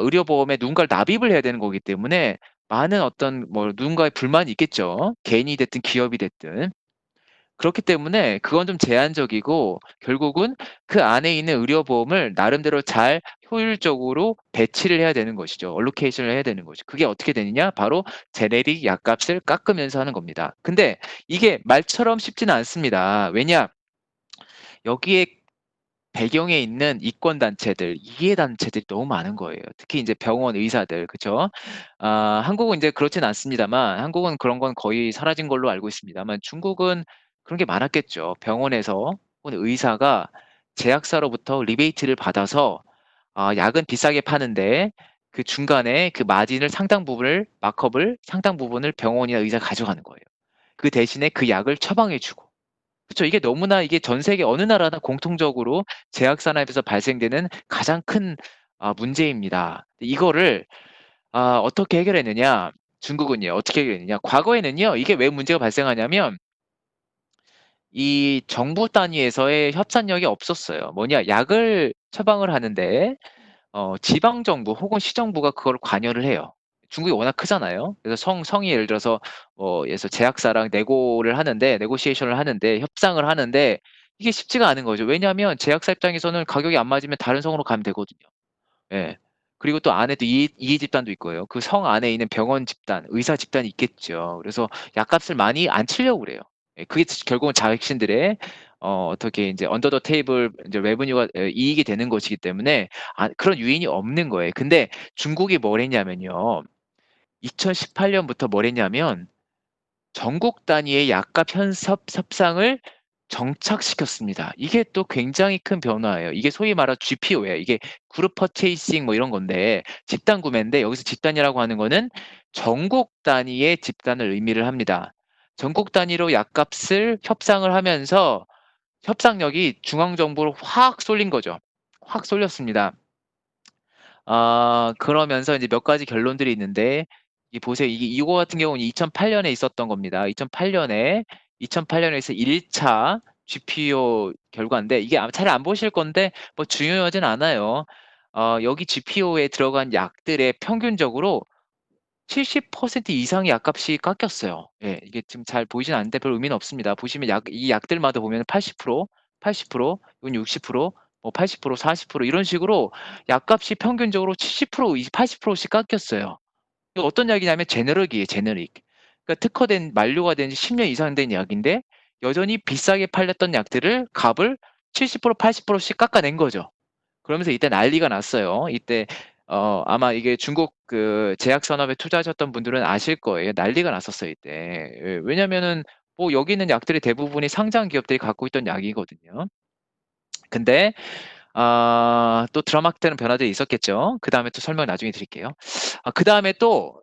의료 보험에 누군가를 납입을 해야 되는 거기 때문에 많은 어떤 뭐 누군가의 불만이 있겠죠. 개인이 됐든 기업이 됐든. 그렇기 때문에 그건 좀 제한적이고 결국은 그 안에 있는 의료보험을 나름대로 잘 효율적으로 배치를 해야 되는 것이죠. 알로케이션을 해야 되는 거죠. 그게 어떻게 되느냐? 바로 제네릭 약값을 깎으면서 하는 겁니다. 근데 이게 말처럼 쉽지는 않습니다. 왜냐? 여기에 배경에 있는 이권 단체들, 이해 단체들이 너무 많은 거예요. 특히 인제 병원 의사들, 그죠? 한국은 인제 그렇진 않습니다만 한국은 그런 건 거의 사라진 걸로 알고 있습니다만 중국은 그런 게 많았겠죠. 병원에서 혹은 의사가 제약사로부터 리베이트를 받아서 약은 비싸게 파는데 그 중간에 그 마진을 상당 부분을 마크업을 상당 부분을 병원이나 의사가 가져가는 거예요. 그 대신에 그 약을 처방해 주고. 그쵸. 이게 너무나 이게 전 세계 어느 나라나 공통적으로 제약 산업에서 발생되는 가장 큰 문제입니다. 이거를 어떻게 해결했느냐? 중국은요. 어떻게 해결했느냐? 과거에는요. 이게 왜 문제가 발생하냐면 이 정부 단위에서의 협상력이 없었어요. 뭐냐? 약을 처방을 하는데 지방 정부 혹은 시정부가 그걸 관여를 해요. 중국이 워낙 크잖아요. 그래서 성이 예를 들어서 제약사랑 네고시에이션을 하는데 협상을 하는데 이게 쉽지가 않은 거죠. 왜냐하면 제약사 입장에서는 가격이 안 맞으면 다른 성으로 가면 되거든요. 예. 그리고 또 안에도 이해 집단도 있고요. 그 성 안에 있는 병원 집단, 의사 집단이 있겠죠. 그래서 약값을 많이 안 치려고 그래요. 예, 그게 결국은 자격신들의 어떻게 인제 언더 더 테이블 인제 레베뉴가 이익이 되는 것이기 때문에 그런 유인이 없는 거예요. 근데 중국이 뭘 했냐면요. 2018 년부터 뭘 했냐면 전국 단위의 약값 협상을 정착시켰습니다. 이게 또 굉장히 큰 변화예요. 이게 소위 말하는 GPO예요. 이게 그룹 퍼체이싱 뭐 이런 건데 집단 구매인데 여기서 집단이라고 하는 거는 전국 단위의 집단을 의미를 합니다. 전국 단위로 약값을 협상을 하면서 협상력이 중앙 정부로 확 쏠린 거죠. 확 쏠렸습니다. 그러면서 이제 몇 가지 결론들이 있는데 이 보세요. 이거 같은 경우는 2008 년에 있었던 겁니다. 2008 년에서 1차 GPO 결과인데 이게 아마 잘 안 보실 건데 뭐 중요하진 않아요. 여기 GPO에 들어간 약들의 평균적으로 70% 이상의 약값이 깎였어요. 예, 이게 지금 잘 보이진 않는데 별 의미는 없습니다. 보시면 이 약들마다 보면 80%, 80%, 이건 60%, 뭐 80%, 40% 이런 식으로 약값이 평균적으로 70%, 80%씩 깎였어요. 이거 어떤 약이냐면 제너릭이에요, 제너릭. 그러니까 특허된 만료가 된 지 10년 이상 된 약인데 여전히 비싸게 팔렸던 약들을 값을 70%, 80%씩 깎아낸 거죠. 그러면서 이때 난리가 났어요. 이때 아마 이게 중국 그 제약 산업에 투자하셨던 분들은 아실 거예요. 난리가 났었어요, 이때. 예, 왜냐면은 뭐 여기 있는 약들이 대부분이 상장 기업들이 갖고 있던 약이거든요. 근데 또 드라마틱한 변화들이 있었겠죠. 그다음에 또 설명 나중에 드릴게요. 그다음에 또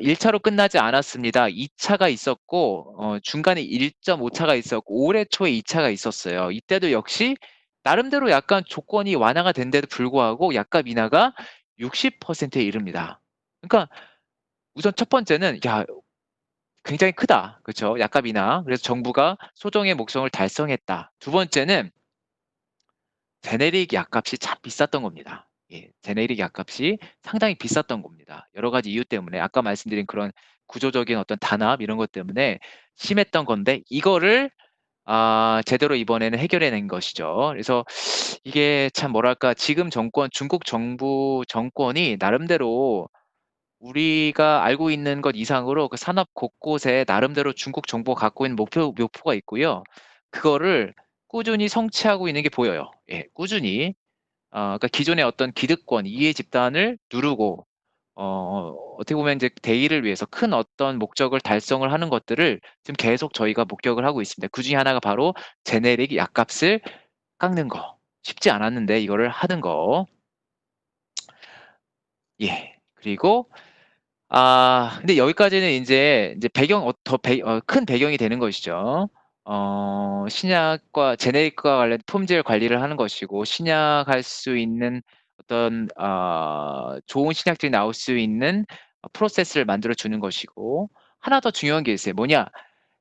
1 차로 끝나지 않았습니다. 2 차가 있었고 중간에 1.5 차가 있었고 올해 초에 2 차가 있었어요. 이때도 역시 나름대로 약간 조건이 완화가 된 데도 불구하고 약값 인하가 60%에 이릅니다. 그러니까 우선 첫 번째는 '야 굉장히 크다.' 그쵸? 약값 인하. 그래서 '정부가 소정의 목적을 달성했다.' 두 번째는 제네릭 약값이 참 비쌌던 겁니다. 예. 제네릭 약값이 상당히 비쌌던 겁니다. 여러 가지 이유 때문에 아까 말씀드린 그런 구조적인 어떤 단합 이런 것 때문에 심했던 건데 이거를 제대로 이번에는 해결해 낸 것이죠. 그래서 이게 참 뭐랄까 지금 정권 중국 정부 정권이 나름대로 우리가 알고 있는 것 이상으로 그 산업 곳곳에 나름대로 중국 정부가 갖고 있는 묘표가 있고요. 그거를 꾸준히 성취하고 있는 게 보여요. 예. 꾸준히. 그러니까 기존의 어떤 기득권, 이해 집단을 누르고 어떻게 보면 이제 대의를 위해서 큰 어떤 목적을 달성을 하는 것들을 지금 계속 저희가 목격을 하고 있습니다. 그중에 하나가 바로 제네릭 약값을 깎는 거. 쉽지 않았는데 이거를 하는 거. 예. 그리고 근데 여기까지는 인제 배경 큰 배경이 되는 것이죠. 신약과 제네리크와 관련 품질 관리를 하는 것이고 신약할 수 있는 어떤 좋은 신약들이 나올 수 있는 프로세스를 만들어 주는 것이고 하나 더 중요한 게 있어요. 뭐냐?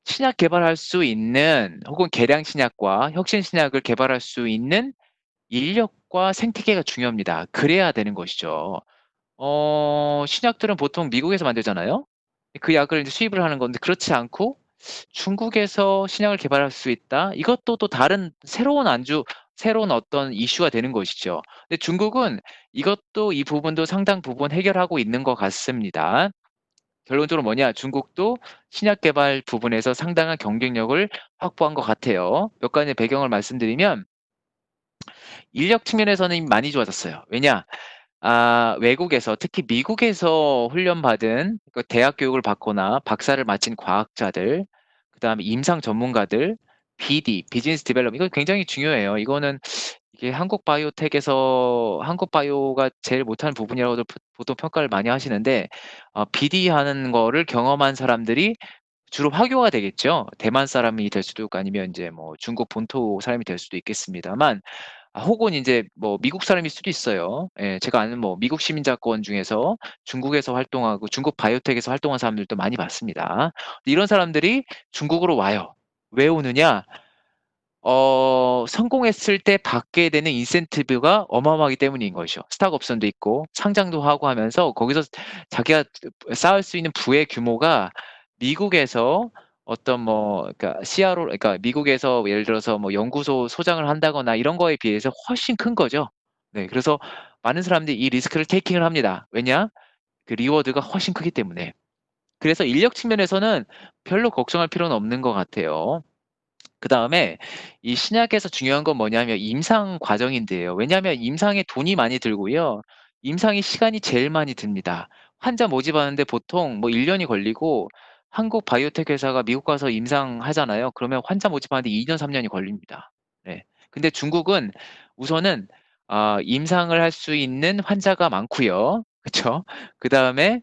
신약 개발할 수 있는 혹은 개량 신약과 혁신 신약을 개발할 수 있는 인력과 생태계가 중요합니다. 그래야 되는 것이죠. 신약들은 보통 미국에서 만들잖아요. 그 약을 이제 수입을 하는 건데 그렇지 않고 중국에서 신약을 개발할 수 있다. 이것도 또 다른 새로운 어떤 이슈가 되는 것이죠. 근데 중국은 이것도 이 부분도 상당 부분 해결하고 있는 것 같습니다. 결론적으로 뭐냐? 중국도 신약 개발 부분에서 상당한 경쟁력을 확보한 것 같아요. 몇 가지 배경을 말씀드리면 인력 측면에서는 많이 좋아졌어요. 왜냐? 외국에서 특히 미국에서 훈련받은 그 대학 교육을 받거나 박사를 마친 과학자들, 그다음에 임상 전문가들, BD, 비즈니스 디벨롭 이거 굉장히 중요해요. 이거는 이게 한국 바이오가 제일 못하는 부분이라고도 보통 평가를 많이 하시는데 BD 하는 거를 경험한 사람들이 주로 화교가 되겠죠. 대만 사람이 될 수도 있고 아니면 인제 뭐 중국 본토 사람이 될 수도 있겠습니다만 혹은 인제 뭐 미국 사람일 수도 있어요. 예. 제가 아는 뭐 미국 시민자권 중에서 중국에서 활동하고 중국 바이오텍에서 활동한 사람들도 많이 봤습니다. 이런 사람들이 중국으로 와요. 왜 오느냐? 성공했을 때 받게 되는 인센티브가 어마어마하기 때문인 것이죠. 스탁 옵션도 있고 상장도 하고 하면서 거기서 자기가 쌓을 수 있는 부의 규모가 미국에서 어떤 뭐 그러니까 CRO 그러니까 미국에서 예를 들어서 뭐 연구소 소장을 한다거나 이런 거에 비해서 훨씬 큰 거죠. 네. 그래서 많은 사람들이 이 리스크를 테이킹을 합니다. 왜냐? 그 리워드가 훨씬 크기 때문에. 그래서 인력 측면에서는 별로 걱정할 필요는 없는 것 같아요. 그다음에 이 신약에서 중요한 건 뭐냐면 임상 과정인데요. 왜냐하면 임상에 돈이 많이 들고요. 임상이 시간이 제일 많이 듭니다. 환자 모집하는데 보통 뭐 1 년이 걸리고 한국 바이오텍 회사가 미국 가서 임상하잖아요. 그러면 환자 모집하는데 2 년, 3 년이 걸립니다. 네. 근데 중국은 우선은 임상을 할 수 있는 환자가 많고요. 그쵸? 그다음에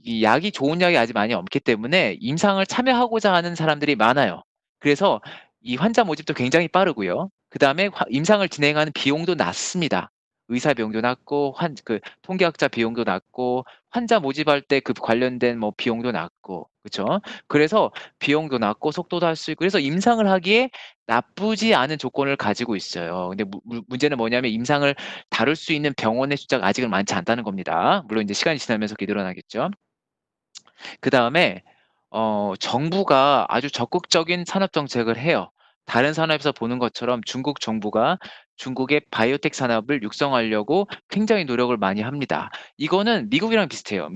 이 약이 좋은 약이 아직 많이 없기 때문에 임상을 참여하고자 하는 사람들이 많아요. 그래서 이 환자 모집도 굉장히 빠르고요. 그다음에 임상을 진행하는 비용도 낮습니다. 의사 비용도 낮고 통계학자 비용도 낮고 환자 모집할 때 그 관련된 뭐 비용도 낮고 그쵸? 그래서 비용도 낮고 속도도 할 수 있고 그래서 임상을 하기에 나쁘지 않은 조건을 가지고 있어요. 근데 문제는 뭐냐면 임상을 다룰 수 있는 병원의 숫자가 아직은 많지 않다는 겁니다. 물론 이제 시간이 지나면서 그게 늘어나겠죠. 그다음에 정부가 아주 적극적인 산업 정책을 해요. 다른 산업에서 보는 것처럼 중국 정부가 중국의 바이오텍 산업을 육성하려고 굉장히 노력을 많이 합니다. 이거는 미국이랑 비슷해요.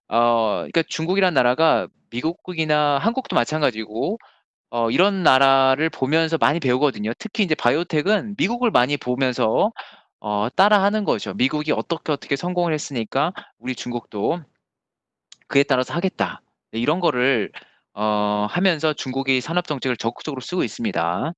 그러니까 중국이란 나라가 미국이나 한국도 마찬가지고 이런 나라를 보면서 많이 배우거든요. 특히 인제 바이오텍은 미국을 많이 보면서 따라하는 거죠. '미국이 어떻게 성공을 했으니까 우리 중국도 그에 따라서 하겠다.' 네 이런 거를 하면서 중국이 산업 정책을 적극적으로 쓰고 있습니다.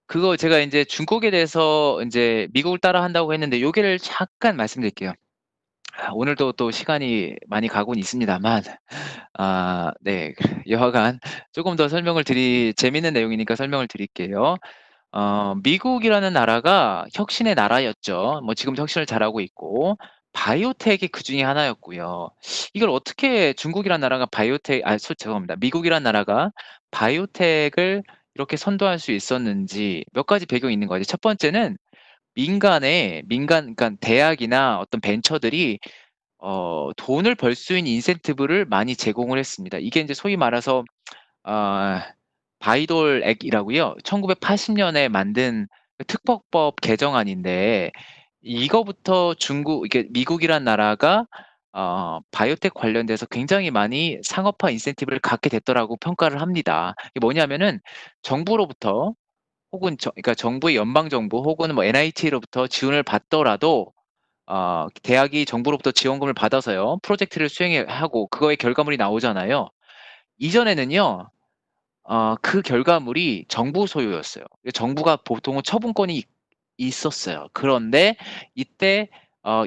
그거 제가 인제 중국에 대해서 인제 미국을 따라한다고 했는데 요게를 잠깐 말씀드릴게요. 오늘도 또 시간이 많이 가고는 있습니다만 네. 여하간 쪼금 더 재미있는 내용이니까 설명을 드릴게요. 미국이라는 나라가 혁신의 나라였죠. 뭐 지금도 혁신을 잘하고 있고 바이오텍이 그중에 하나였고요. 이걸 어떻게 중국이란 나라가 죄송합니다. 미국이란 나라가 바이오텍을 이렇게 선도할 수 있었는지 몇 가지 배경이 있는 거죠. 첫 번째는 그러니까 대학이나 어떤 벤처들이 돈을 벌 수 있는 인센티브를 많이 제공을 했습니다. 이게 인제 소위 말해서 아 바이돌 액이라고요. 1980 년에 만든 특허법 개정안인데 이거부터 이게 미국이란 나라가 바이오텍 관련돼서 굉장히 많이 상업화 인센티브를 갖게 됐더라고 평가를 합니다. 이게 뭐냐면은 정부로부터 혹은 그러니까 정부의 연방 정부 혹은 뭐 NIT로부터 지원을 받더라도 대학이 정부로부터 지원금을 받아서요. 프로젝트를 하고 그거의 결과물이 나오잖아요. 이전에는요. 그 결과물이 정부 소유였어요. 정부가 보통은 처분권이 있었어요. 그런데 이때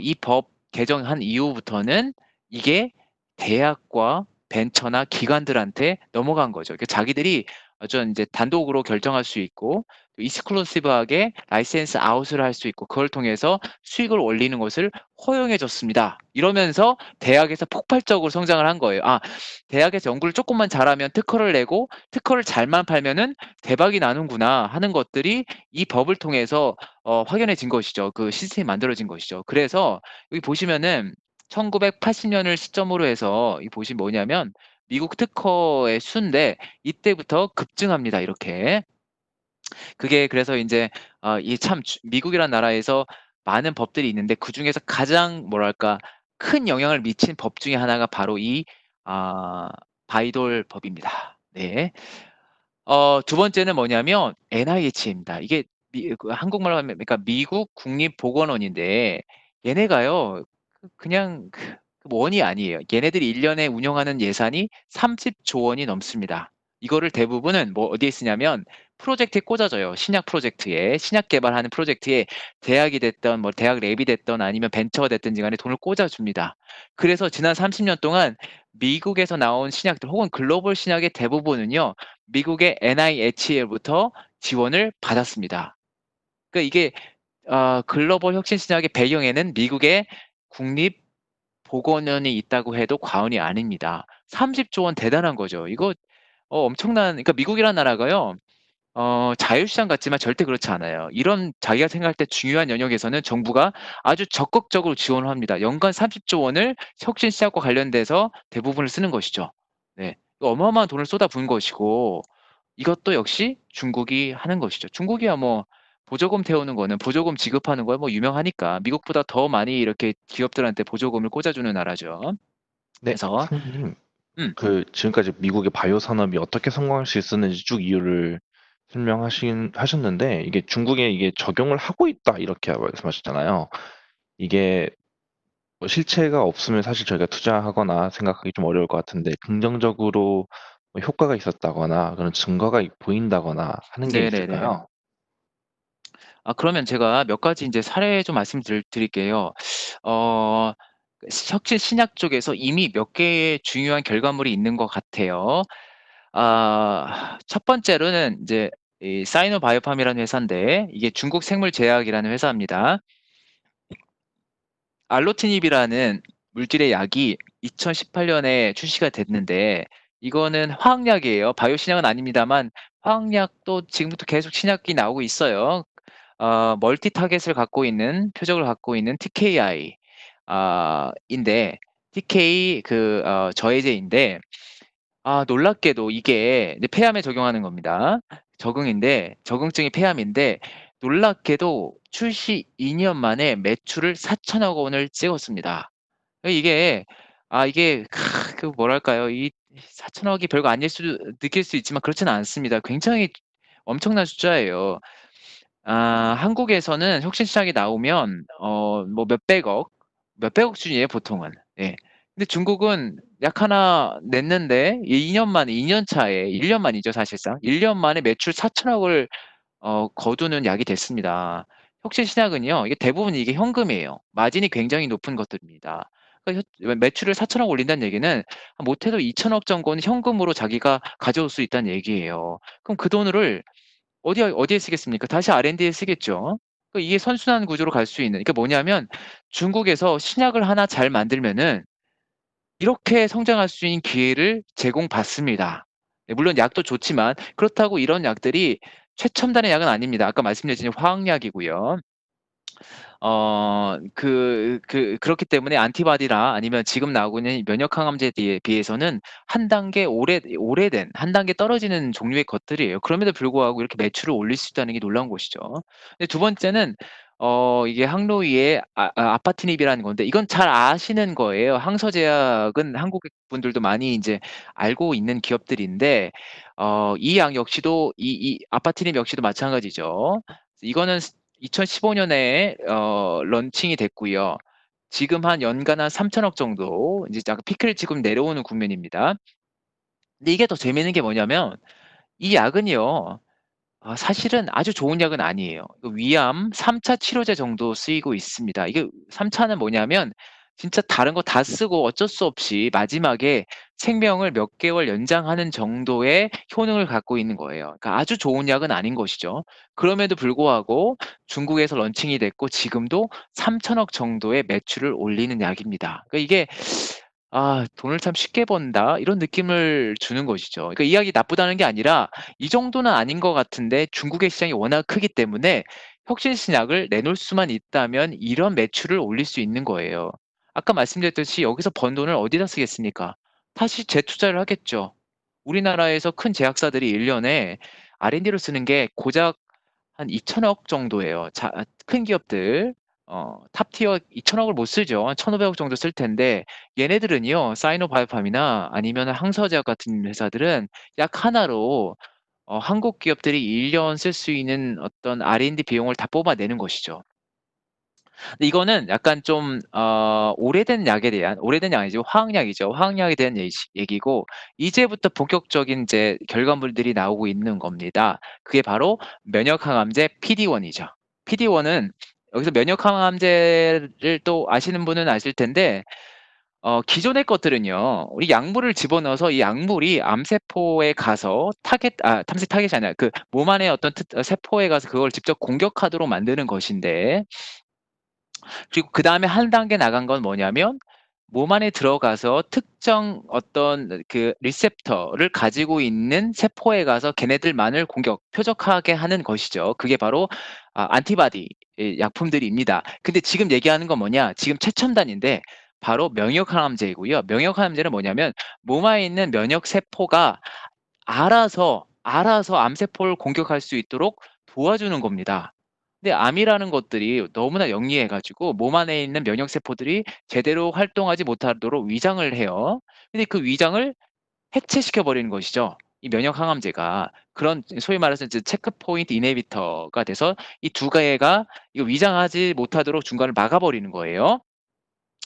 이 법 개정한 이후부터는 이게 대학과 벤처나 기관들한테 넘어간 거죠. 자기들이 좀 인제 단독으로 결정할 수 있고 또 exclusive하게 라이센스 아웃을 할 수 있고 그걸 통해서 수익을 올리는 것을 허용해 줬습니다. 이러면서 대학에서 폭발적으로 성장을 한 거예요. 대학에서 연구를 쪼끔만 잘하면 특허를 내고 특허를 잘만 팔면은 '대박이 나는구나.' 하는 것들이 이 법을 통해서 확연해진 것이죠. 그 시스템이 만들어진 것이죠. 그래서 여기 보시면은 1980 년을 시점으로 해서 이 보시면 뭐냐면 미국 특허의 수인데 이때부터 급증합니다, 이렇게. 그게 그래서 인제 이 참 미국이란 나라에서 많은 법들이 있는데 그중에서 가장 뭐랄까 큰 영향을 미친 법 중에 하나가 바로 이 아 바이돌 법입니다. 네. 두 번째는 뭐냐면 NIH입니다. 이게 한국말로 하면 그러니까 미국 국립보건원인데 얘네가요. 그냥 원이 아니에요. 얘네들이 1 년에 운영하는 예산이 30조 원이 넘습니다. 이거를 대부분은 뭐 어디에 쓰냐면 프로젝트에 꽂아줘요. 신약 프로젝트에. 신약 개발하는 프로젝트에 대학이 됐든 뭐 대학 랩이 됐든 아니면 벤처가 됐든지 간에 돈을 꽂아 줍니다. 그래서 지난 30년 동안 미국에서 나온 신약들 혹은 글로벌 신약의 대부분은요. 미국의 NIH로부터 지원을 받았습니다. 그러니까 이게 글로벌 혁신 신약의 배경에는 미국의 국립보건원이 있다고 해도 과언이 아닙니다. 30조 원 대단한 거죠. 이거 그러니까 미국이라는 나라가요. 자유시장 같지만 절대 그렇지 않아요. 이런 자기가 생각할 때 중요한 영역에서는 정부가 아주 적극적으로 지원을 합니다. 연간 30조 원을 혁신 시작과 관련돼서 대부분을 쓰는 것이죠. 네. 어마어마한 돈을 쏟아부은 것이고 이것도 역시 중국이 하는 것이죠. 중국이야 뭐 보조금 태우는 거는 보조금 지급하는 거야 뭐 유명하니까 미국보다 더 많이 이렇게 기업들한테 보조금을 꽂아주는 나라죠. 네. 그래서 선생님, 음 지금까지 미국의 바이오 산업이 어떻게 성공할 수 있었는지 쭉 이유를 하셨는데, 이게 중국에 이게 적용을 하고 있다, 이렇게 말씀하셨잖아요. 이게 뭐 실체가 없으면 사실 저희가 투자하거나 생각하기 좀 어려울 것 같은데, 긍정적으로 뭐 효과가 있었다거나 그런 증거가 보인다거나 하는 게 네네네. 있을까요? 그러면 제가 몇 가지 인제 사례 좀 드릴게요. 어 혁신 신약 쪽에서 이미 몇 개의 중요한 결과물이 있는 것 같아요. 첫 번째로는 이제 이 사이노바이오팜이라는 회사인데 이게 중국 생물제약이라는 회사입니다. 알로티닙이라는 물질의 약이 2018년에 출시가 됐는데 이거는 화학약이에요. 바이오 신약은 아닙니다만 화학약도 지금부터 계속 신약이 나오고 있어요. 멀티 타겟을 갖고 있는 표적을 갖고 있는 TKI 인데 TK 저해제인데 놀랍게도 이게 이제 폐암에 적용하는 겁니다. 적응증이 폐암인데 놀랍게도 출시 2년 만에 매출을 4천억 원을 찍었습니다. 이게 뭐랄까요? 이 4천억이 별거 아닐 수도 느낄 수 있지만 그렇지는 않습니다. 굉장히 엄청난 숫자예요. 한국에서는 혁신 시장이 나오면 뭐 몇백억 수준이에요, 보통은. 예. 근데 중국은 약 하나 냈는데 2년 만에 2년 차에 1년 만이죠, 사실상. 1년 만에 매출 4천억을 거두는 약이 됐습니다. 혁신 신약은요, 이게 대부분 이게 현금이에요. 마진이 굉장히 높은 것들입니다. 그러니까 매출을 4천억 올린다는 얘기는 못해도 2천억 정도는 현금으로 자기가 가져올 수 있다는 얘기예요. 그럼 그 돈을 어디에 쓰겠습니까? 다시 R&D에 쓰겠죠. 이게 선순환 구조로 갈 수 있는. 그러니까 뭐냐면 중국에서 신약을 하나 잘 만들면은 이렇게 성장할 수 있는 기회를 제공받습니다. 네, 물론 약도 좋지만 그렇다고 이런 약들이 최첨단의 약은 아닙니다. 아까 말씀드린 화학약이고요. 그렇기 때문에 안티바디나 아니면 지금 나오고 있는 면역 항암제에 비해서는 한 단계 오래된, 한 단계 떨어지는 종류의 것들이에요. 그럼에도 불구하고 이렇게 매출을 올릴 수 있다는 게 놀라운 것이죠. 근데 두 번째는 이게 항로이의 아파티닙이라는 건데 이건 잘 아시는 거예요. 항서제약은 한국 분들도 많이 이제 알고 있는 기업들인데 이 약 역시도 이 아파티닙 역시도 마찬가지죠. 이거는 2015년에 런칭이 됐고요. 지금 한 연간 한 3천억 정도 이제 약간 피크를 지금 내려오는 국면입니다. 근데 이게 더 재미있는 게 뭐냐면 이 약은요. 사실은 아주 좋은 약은 아니에요. 위암 3차 치료제 정도 쓰이고 있습니다. 이게 3 차는 뭐냐면 진짜 다른 거 다 쓰고 어쩔 수 없이 마지막에 생명을 몇 개월 연장하는 정도의 효능을 갖고 있는 거예요. 그러니까 아주 좋은 약은 아닌 것이죠. 그럼에도 불구하고 중국에서 런칭이 됐고 지금도 3천억 정도의 매출을 올리는 약입니다. 그러니까 이게 '돈을 참 쉽게 번다.' 이런 느낌을 주는 것이죠. 그러니까 이 약이 나쁘다는 게 아니라 이 정도는 아닌 것 같은데 중국의 시장이 워낙 크기 때문에 혁신 신약을 내놓을 수만 있다면 이런 매출을 올릴 수 있는 거예요. 아까 말씀드렸듯이 여기서 번 돈을 어디다 쓰겠습니까? 다시 재투자를 하겠죠. 우리나라에서 큰 제약사들이 1 년에 R&D로 쓰는 게 고작 한 2천억 정도예요. 큰 기업들 탑티어 2천억을 못 쓰죠. 한 1,500억 정도 쓸 텐데 얘네들은요. 사이노바이오팜이나 아니면 항서제약 같은 회사들은 약 하나로 한국 기업들이 1년 쓸 수 있는 어떤 R&D 비용을 다 뽑아내는 것이죠. 근데 이거는 약간 좀 오래된 약 아니죠. 화학약이죠. 화학약에 대한 얘기고 이제부터 본격적인 이제 결과물들이 나오고 있는 겁니다. 그게 바로 면역 항암제 PD-1이죠. PD-1은 여기서 면역 항암제를 또 아시는 분은 아실 텐데 기존의 것들은요. 우리 약물을 집어넣어서 이 약물이 암세포에 가서 탐색 타겟이 아니라 그 몸 안의 어떤 세포에 가서 그걸 직접 공격하도록 만드는 것인데 그리고 그다음에 한 단계 나간 건 뭐냐면 몸 안에 들어가서 특정 어떤 그 리셉터를 가지고 있는 세포에 가서 걔네들만을 표적하게 하는 것이죠. 그게 바로 안티바디 약품들입니다. 근데 지금 얘기하는 건 뭐냐? 지금 최첨단인데 바로 면역항암제이고요. 면역항암제는 뭐냐면 몸 안에 있는 면역 세포가 알아서 암세포를 공격할 수 있도록 도와주는 겁니다. 근데 암이라는 것들이 너무나 영리해 가지고 몸 안에 있는 면역 세포들이 제대로 활동하지 못하도록 위장을 해요. 근데 그 위장을 해체시켜 버리는 것이죠, 이 면역 항암제가. 그런 소위 말해서 이제 체크포인트 이네비터가 돼서 이 두 개가 이거 위장하지 못하도록 중간을 막아 버리는 거예요.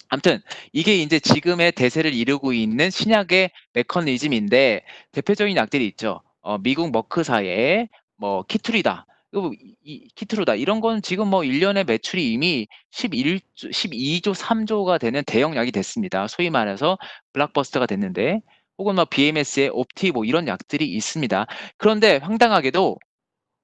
아무튼 이게 인제 지금의 대세를 이루고 있는 신약의 메커니즘인데 대표적인 약들이 있죠. 미국 머크사의 뭐 키투리다. 요 이 키트루다 이런 거는 지금 뭐 1 년에 매출이 이미 12조 3조가 되는 대형 약이 됐습니다. 소위 말해서 블록버스터가 됐는데 혹은 뭐 BMS의 옵티 뭐 이런 약들이 있습니다. 그런데 황당하게도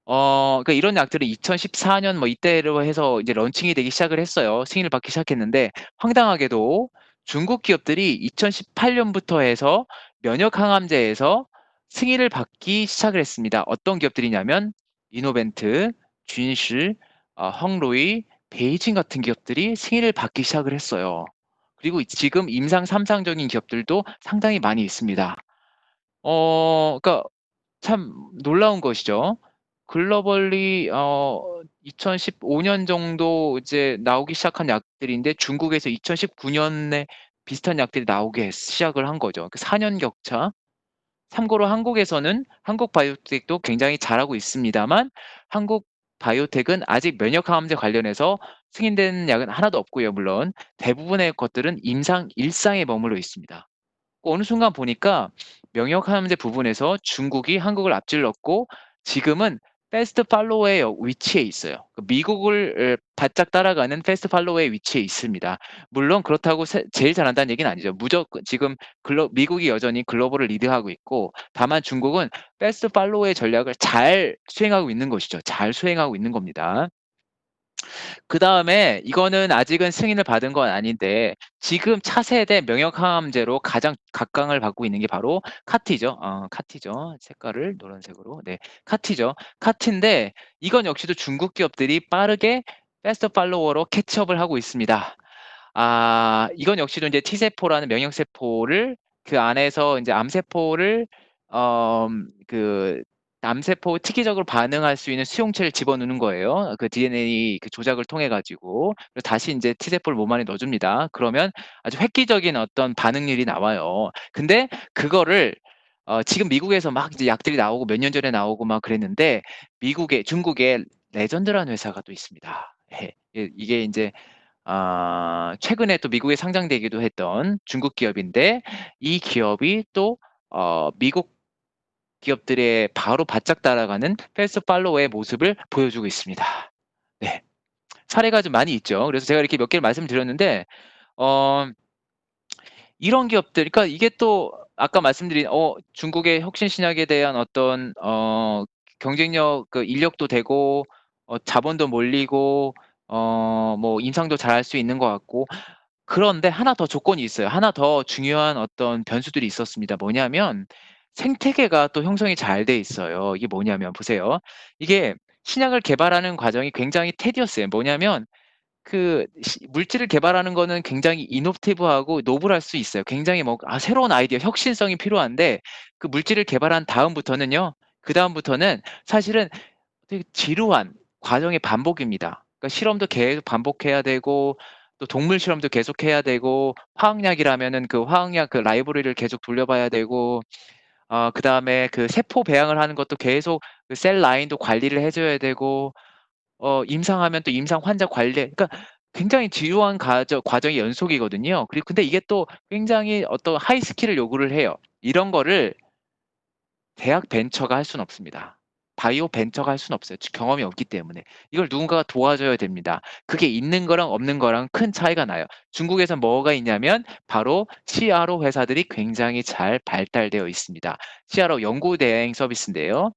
그러니까 이런 약들이 2014년 뭐 이때로 해서 이제 런칭이 되기 시작을 했어요. 승인을 받기 시작했는데 황당하게도 중국 기업들이 2018년부터 해서 면역 항암제에서 승인을 받기 시작을 했습니다. 어떤 기업들이냐면 이노벤트, 쥔시, 헝로이, 베이징 같은 기업들이 승인을 받기 시작을 했어요. 그리고 지금 임상 3상적인 기업들도 상당히 많이 있습니다. 그러니까 참 놀라운 것이죠. 글로벌리 2015년 정도 이제 나오기 시작한 약들인데 중국에서 2019년에 비슷한 약들이 나오게 시작을 한 거죠. 그 4년 격차. 참고로 한국에서는 한국 바이오텍도 굉장히 잘하고 있습니다만 한국 바이오텍은 아직 면역 항암제 관련해서 승인된 약은 하나도 없고요. 물론 대부분의 것들은 임상 1상에 머물러 있습니다. 어느 순간 보니까 명역 항암제 부분에서 중국이 한국을 앞질렀고 지금은 패스트 팔로우의 위치에 있어요. 그 미국을 바짝 따라가는 패스트 팔로우의 위치에 있습니다. 물론 그렇다고 제일 잘한다는 얘기는 아니죠. 무조건 지금 미국이 여전히 글로벌을 리드하고 있고 다만 중국은 패스트 팔로우의 전략을 잘 수행하고 있는 것이죠. 잘 수행하고 있는 겁니다. 그다음에 이거는 아직은 승인을 받은 건 아닌데 지금 차세대 명역항암제로 가장 각광을 받고 있는 게 바로 카티죠. 카티죠. 색깔을 노란색으로. 네. 카티죠. 카티인데 이건 역시도 중국 기업들이 빠르게 패스트 팔로워로 캐치업을 하고 있습니다. 이건 역시도 이제 T세포라는 면역세포를 그 안에서 이제 암세포를 그 암세포 특이적으로 반응할 수 있는 수용체를 집어넣는 거예요. 그 DNA 그 조작을 통해 가지고. 그리고 다시 인제 T세포를 몸 안에 넣어 줍니다. 그러면 아주 획기적인 어떤 반응률이 나와요. 근데 그거를 지금 미국에서 막 이제 약들이 나오고 몇 년 전에 나오고 막 그랬는데 중국에 레전드라는 회사가 또 있습니다. 예. 이게 인제 최근에 또 미국에 상장되기도 했던 중국 기업인데 이 기업이 또 미국 기업들의 바로 바짝 따라가는 패스트 팔로워의 모습을 보여주고 있습니다. 네. 사례가 좀 많이 있죠. 그래서 제가 이렇게 몇 개를 말씀드렸는데 어 이런 기업들 그러니까 이게 또 아까 말씀드린 중국의 혁신 신약에 대한 어떤 경쟁력 그 인력도 되고 자본도 몰리고 뭐 임상도 잘할 수 있는 것 같고 그런데 하나 더 조건이 있어요. 하나 더 중요한 어떤 변수들이 있었습니다. 뭐냐면 생태계가 또 형성이 잘 돼 있어요. 이게 뭐냐면 보세요. 이게 신약을 개발하는 과정이 굉장히 테디어스해요. 뭐냐면 그 물질을 개발하는 거는 굉장히 이노베이티브하고 노블할 수 있어요. 굉장히 뭐 새로운 아이디어, 혁신성이 필요한데 그 물질을 개발한 다음부터는요. 그다음부터는 사실은 되게 지루한 과정의 반복입니다. 그러니까 실험도 계속 반복해야 되고 또 동물 실험도 계속해야 되고 화학약이라면은 그 화학약 그 라이브러리를 계속 돌려봐야 되고 그다음에 그 세포 배양을 하는 것도 계속 그 셀 라인도 관리를 해 줘야 되고 임상하면 또 임상 환자 관리 그러니까 굉장히 지루한 과정의 연속이거든요. 그리고 근데 이게 또 굉장히 어떤 하이 스킬을 요구를 해요. 이런 거를 대학 벤처가 할 수는 없습니다. 바이오 벤처가 할 수는 없어요. 경험이 없기 때문에. 이걸 누군가가 도와줘야 됩니다. 그게 있는 거랑 없는 거랑 큰 차이가 나요. 중국에선 뭐가 있냐면 바로 CRO 회사들이 굉장히 잘 발달되어 있습니다. CRO 연구 대행 서비스인데요.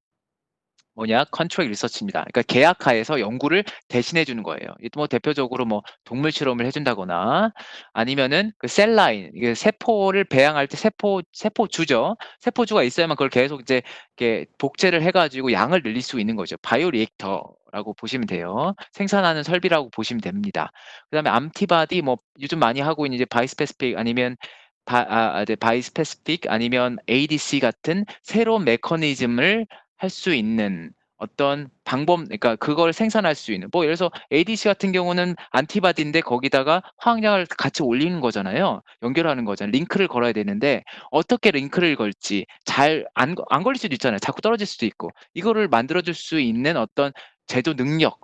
뭐냐? 컨트랙 리서치입니다. 그러니까 계약하에서 연구를 대신해 주는 거예요. 뭐 대표적으로 뭐 동물 실험을 해 준다거나 아니면은 그 셀 라인 이게 세포를 배양할 때 세포주죠. 세포주가 있어야만 그걸 계속 이제 이렇게 복제를 해 가지고 양을 늘릴 수 있는 거죠. 바이오 리액터라고 보시면 돼요. 생산하는 설비라고 보시면 됩니다. 그다음에 암티바디 뭐 요즘 많이 하고 있는 이제 바이스페시픽 아니면 네 바이스페시픽 아니면 ADC 같은 새로운 메커니즘을 할 수 있는 어떤 방법 그러니까 그걸 생산할 수 있는 뭐 예를 들어서 ADC 같은 경우는 안티바디인데 거기다가 화학약을 같이 올리는 거잖아요. 연결하는 거잖아요. 링크를 걸어야 되는데 어떻게 링크를 걸지 잘 안 걸릴 수도 있잖아요. 자꾸 떨어질 수도 있고. 이거를 만들어 줄 수 있는 어떤 제조 능력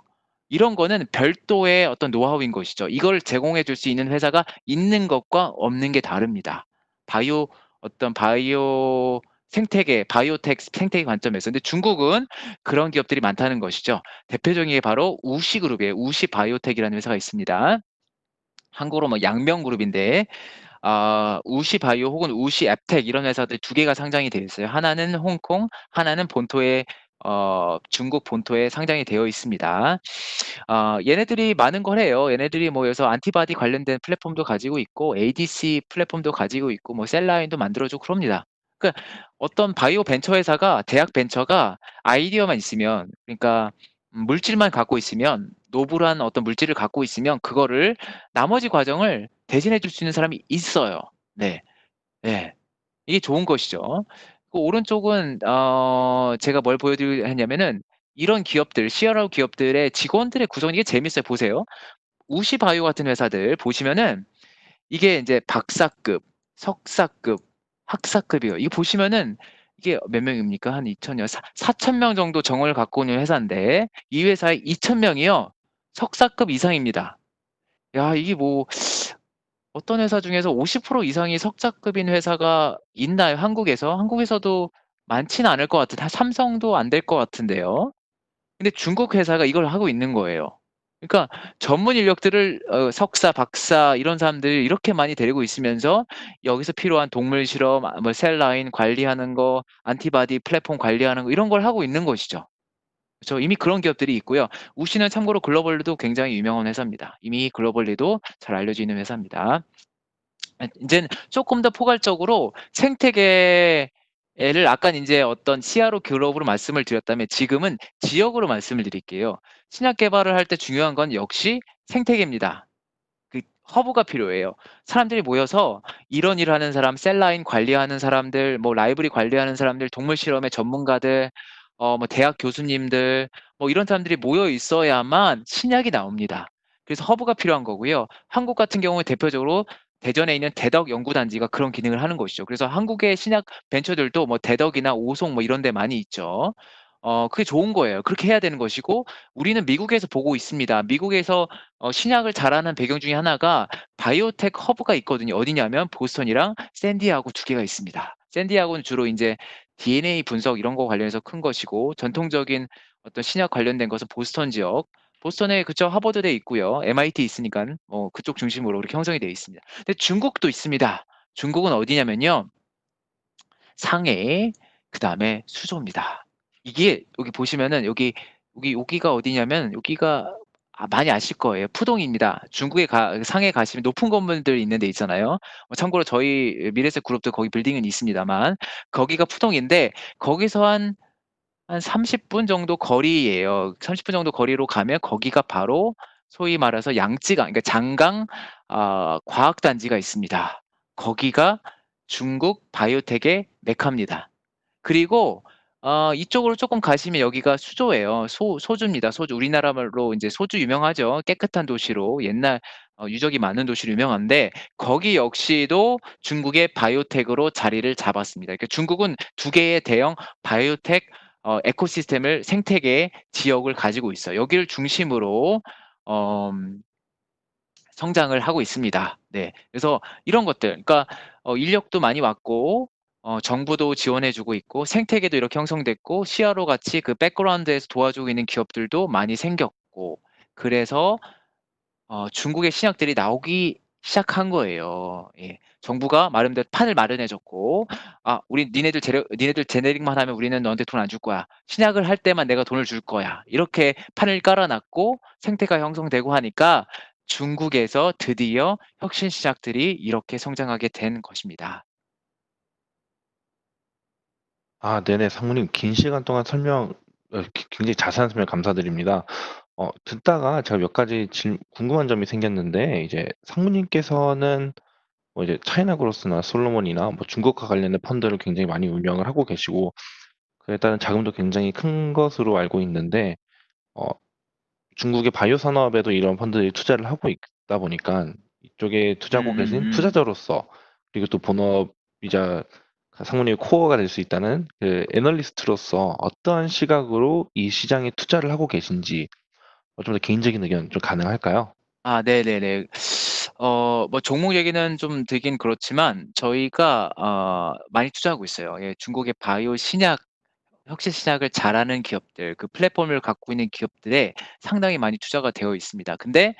이런 거는 별도의 어떤 노하우인 것이죠. 이걸 제공해 줄 수 있는 회사가 있는 것과 없는 게 다릅니다. 바이오 바이오 생태계, 바이오텍 생태계 관점에서. 근데 중국은 그런 기업들이 많다는 것이죠. 대표적인 게 바로 우시그룹이에요. 우시바이오텍이라는 회사가 있습니다. 한국으로 뭐 양명그룹인데 우시 바이오 혹은 우시 앱텍 이런 회사들 두 개가 상장이 되어 있어요. 하나는 홍콩, 하나는 본토에 중국 본토에 상장이 되어 있습니다. 얘네들이 많은 걸 해요. 얘네들이 뭐 여기서 안티바디 관련된 플랫폼도 가지고 있고 ADC 플랫폼도 가지고 있고 뭐 셀라인도 만들어주고 그럽니다. 그러니까 어떤 바이오 벤처 회사가 대학 벤처가 아이디어만 있으면 그러니까 물질만 갖고 있으면 노블한 어떤 물질을 갖고 있으면 그거를 나머지 과정을 대신해 줄 수 있는 사람이 있어요. 네. 네. 이게 좋은 것이죠. 그 오른쪽은 제가 뭘 보여드리냐면은 이런 기업들, CRO 기업들의 직원들의 구성 이게 재밌어요. 보세요. 우시바이오 같은 회사들 보시면은 이게 인제 박사급, 석사급, 학사급이에요. 이거 보시면은 이게 몇 명입니까? 한 2,000여 4,000명 정도 정원을 갖고 있는 회사인데 이 회사에 2,000 명이요. 석사급 이상입니다. 야 이게 뭐 어떤 회사 중에서 50% 이상이 석사급인 회사가 있나요? 한국에서? 한국에서도 많지는 않을 것 같은 한 삼성도 안 될 것 같은데요. 근데 중국 회사가 이걸 하고 있는 거예요. 그러니까 전문 인력들을 석사, 박사 이런 사람들 이렇게 많이 데리고 있으면서 여기서 필요한 동물 실험, 뭐 셀라인 관리하는 거, 안티바디 플랫폼 관리하는 거 이런 걸 하고 있는 것이죠. 그쵸. 이미 그런 기업들이 있고요. 우시는 참고로 글로벌리도 굉장히 유명한 회사입니다. 이미 글로벌리도 잘 알려져 있는 회사입니다. 인제는 쪼끔 더 포괄적으로 생태계를 아깐 인제 어떤 CRO 기업으로 말씀을 드렸다면 지금은 지역으로 말씀을 드릴게요. 신약 개발을 할 때 중요한 건 역시 생태계입니다. 그 허브가 필요해요. 사람들이 모여서 이런 일을 하는 사람, 셀라인 관리하는 사람들, 뭐 라이브러리 관리하는 사람들, 동물 실험의 전문가들, 뭐 대학 교수님들 뭐 이런 사람들이 모여 있어야만 신약이 나옵니다. 그래서 허브가 필요한 거고요. 한국 같은 경우에 대표적으로 대전에 있는 대덕 연구단지가 그런 기능을 하는 곳이죠. 그래서 한국의 신약 벤처들도 뭐 대덕이나 오송 뭐 이런 데 많이 있죠. 그게 좋은 거예요. 그렇게 해야 되는 것이고 우리는 미국에서 보고 있습니다. 미국에서 신약을 잘하는 배경 중에 하나가 바이오텍 허브가 있거든요. 어디냐면 보스턴이랑 샌디에이고 두 개가 있습니다. 샌디에이고는 주로 인제 DNA 분석 이런 거 관련해서 큰 것이고 전통적인 어떤 신약 관련된 것은 보스턴 지역, 보스턴에 그쵸 하버드대 있고요. MIT 있으니깐 그쪽 중심으로 이렇게 형성이 되어 있습니다. 근데 중국도 있습니다. 중국은 어디냐면요. 상해 그다음에 수조입니다. 이게 여기 보시면은 여기가 어디냐면 여기가 많이 아실 거예요. 푸동입니다. 중국에 상해에 가시면 높은 건물들 있는 데 있잖아요. 참고로 저희 미래에셋 그룹도 거기 빌딩은 있습니다만 거기가 푸동인데 거기서 한 30분 정도 거리예요. 30분 정도 거리로 가면 거기가 바로 소위 말해서 양쯔강 그러니까 장강 과학단지가 있습니다. 거기가 중국 바이오텍의 메카입니다. 그리고 이쪽으로 쪼끔 가시면 여기가 수조예요. 소주입니다. 소주. 우리나라 말로 인제 소주 유명하죠. 깨끗한 도시로 옛날 유적이 많은 도시로 유명한데 거기 역시도 중국의 바이오텍으로 자리를 잡았습니다. 그러니까 중국은 두 개의 대형 바이오텍 에코시스템을 생태계 지역을 가지고 있어요. 여기를 중심으로 엄 성장을 하고 있습니다. 네. 그래서 이런 것들 그러니까 인력도 많이 왔고 정부도 지원해 주고 있고 생태계도 이렇게 형성됐고 CRO 같이 그 백그라운드에서 도와주고 있는 기업들도 많이 생겼고 그래서 중국의 신약들이 나오기 시작한 거예요. 예. 정부가 나름대로 판을 마련해 줬고 우리 니네들 제네릭만 하면 우리는 너한테 돈 안 줄 거야. 신약을 할 때만 내가 돈을 줄 거야." 이렇게 판을 깔아 놨고 생태가 형성되고 하니까 중국에서 드디어 혁신 신약들이 이렇게 성장하게 된 것입니다. 네네. 상무님 긴 시간 동안 설명 굉장히 자세한 설명 감사드립니다. 듣다가 제가 몇 가지 궁금한 점이 생겼는데 이제 상무님께서는 뭐 이제 차이나그로스나 솔로몬이나 뭐 중국과 관련된 펀드를 굉장히 많이 운영을 하고 계시고 그에 따른 자금도 굉장히 큰 것으로 알고 있는데 어 중국의 바이오 산업에도 이런 펀드들이 투자를 하고 있다 보니까 이쪽에 투자하고 계신 음음음. 투자자로서 그리고 또 본업이자 상무님의 코어가 될 수 있다는 그 애널리스트로서 어떠한 시각으로 이 시장에 투자를 하고 계신지 좀 더 개인적인 의견 좀 가능할까요? 네네네. 뭐 종목 얘기는 좀 드리긴 그렇지만 저희가 많이 투자하고 있어요. 예 중국의 바이오 신약 혁신 신약을 잘하는 기업들 그 플랫폼을 갖고 있는 기업들에 상당히 많이 투자가 되어 있습니다. 근데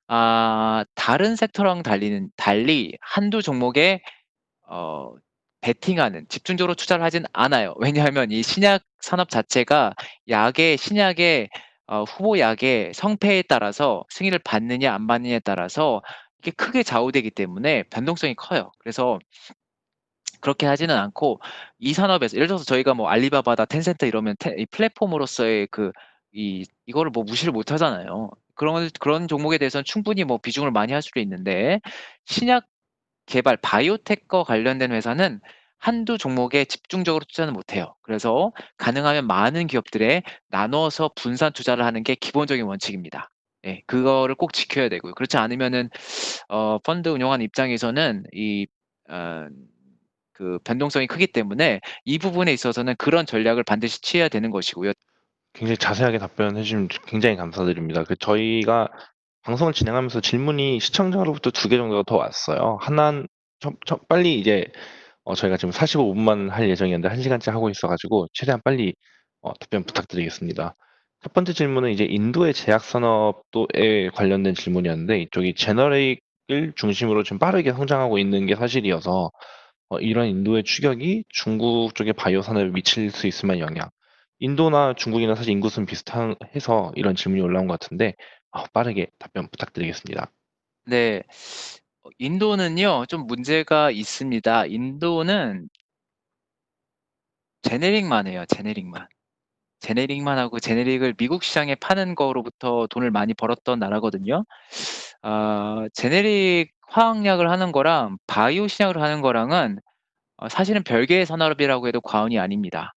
다른 섹터랑 달리 한두 종목에 어 베팅하는 집중적으로 투자를 하진 않아요. 왜냐하면 이 신약 산업 자체가 신약의 후보 약의 성패에 따라서 승인을 받느냐 안 받느냐에 따라서 이게 크게 좌우되기 때문에 변동성이 커요. 그래서 그렇게 하지는 않고 이 산업에서 예를 들어서 저희가 뭐 알리바바다 텐센트 이러면 이 플랫폼으로서의 이거를 뭐 무시를 못 하잖아요. 그런 종목에 대해서는 충분히 뭐 비중을 많이 할 수도 있는데 신약 개발 바이오텍과 관련된 회사는 한두 종목에 집중적으로 투자는 못 해요. 그래서 가능하면 많은 기업들에 나눠서 분산 투자를 하는 게 기본적인 원칙입니다. 예. 그거를 꼭 지켜야 되고요. 그렇지 않으면은 펀드 운용하는 입장에서는 어 변동성이 크기 때문에 이 부분에 있어서는 그런 전략을 반드시 취해야 되는 것이고요. 굉장히 자세하게 답변해 주시면 굉장히 감사드립니다. 저희가 방송을 진행하면서 질문이 시청자로부터 2개 정도가 더 왔어요. 하나는 빨리 이제 저희가 지금 45분만 할 예정이었는데 1시간째 하고 있어 가지고 최대한 빨리 답변 부탁드리겠습니다. 첫 번째 질문은 이제 인도의 제약 산업에 관련된 질문이었는데 이쪽이 제너릭을 중심으로 좀 빠르게 성장하고 있는 게 사실이어서 이런 인도의 추격이 중국 쪽의 바이오 산업에 미칠 수 있을 만한 영향. 인도나 중국이나 사실 인구수는 비슷해서 이런 질문이 올라온 것 같은데 빠르게 답변 부탁드리겠습니다. 네. 인도는요 좀 문제가 있습니다. 인도는 제네릭만 해요, 제네릭만. 제네릭만 하고 제네릭을 미국 시장에 파는 거로부터 돈을 많이 벌었던 나라거든요. 제네릭 화학약을 하는 거랑 바이오 신약을 하는 거랑은 사실은 별개의 산업이라고 해도 과언이 아닙니다.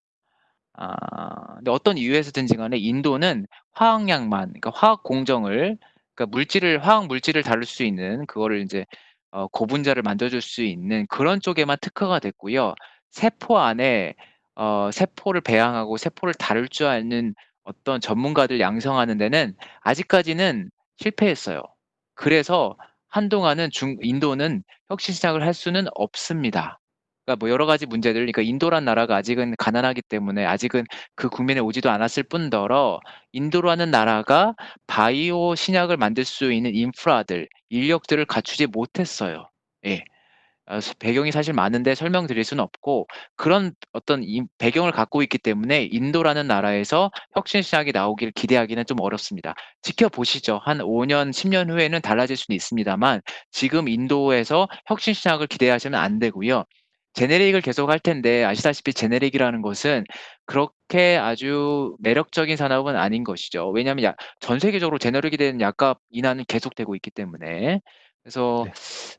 근데 어떤 이유에서든지 간에 인도는 화학약만 그러니까 화학 공정을 그러니까 화학 물질을 다룰 수 있는 그거를 인제 고분자를 만들어 줄 수 있는 그런 쪽에만 특화가 됐고요. 세포 안에 세포를 배양하고 세포를 다룰 줄 아는 어떤 전문가들 양성하는 데는 아직까지는 실패했어요. 그래서 한동안은 인도는 혁신 시작을 할 수는 없습니다. 그러니까 뭐 여러 가지 문제들 그러니까 인도란 나라가 아직은 가난하기 때문에 아직은 그 국면에 오지도 않았을 뿐더러 인도라는 나라가 바이오 신약을 만들 수 있는 인프라들, 인력들을 갖추지 못했어요. 예. 배경이 사실 많은데 설명드릴 수는 없고 그런 어떤 배경을 갖고 있기 때문에 인도라는 나라에서 혁신 시작이 나오기를 기대하기는 좀 어렵습니다. 지켜보시죠. 한 5 년, 10년 후에는 달라질 수는 있습니다만 지금 인도에서 혁신 시작을 기대하시면 안 되고요. 제네릭을 계속 할 텐데 아시다시피 제네릭이라는 것은 그렇게 아주 매력적인 산업은 아닌 것이죠. 왜냐하면 전 세계적으로 제네릭이 된 약값 인하는 계속되고 있기 때문에. 그래서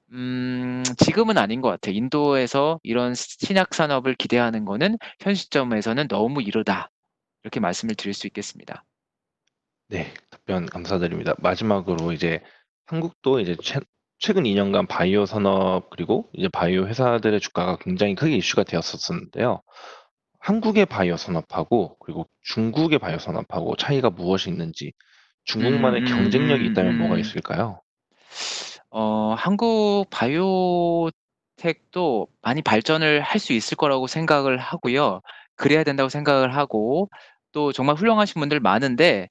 네. 지금은 아닌 것 같아요. 인도에서 이런 신약 산업을 기대하는 거는 현 시점에서는 너무 이르다. 이렇게 말씀을 드릴 수 있겠습니다. 네. 답변 감사드립니다. 마지막으로 이제 한국도 이제 최근 2 년간 바이오 산업 그리고 이제 바이오 회사들의 주가가 굉장히 크게 이슈가 되었었는데요. 한국의 바이오 산업하고 그리고 중국의 바이오 산업하고 차이가 무엇이 있는지, 중국만의 경쟁력이 있다면 뭐가 있을까요? 한국 바이오텍도 많이 발전을 할 수 있을 거라고 생각을 하고요. 그래야 된다고 생각을 하고 또 정말 훌륭하신 분들 많은데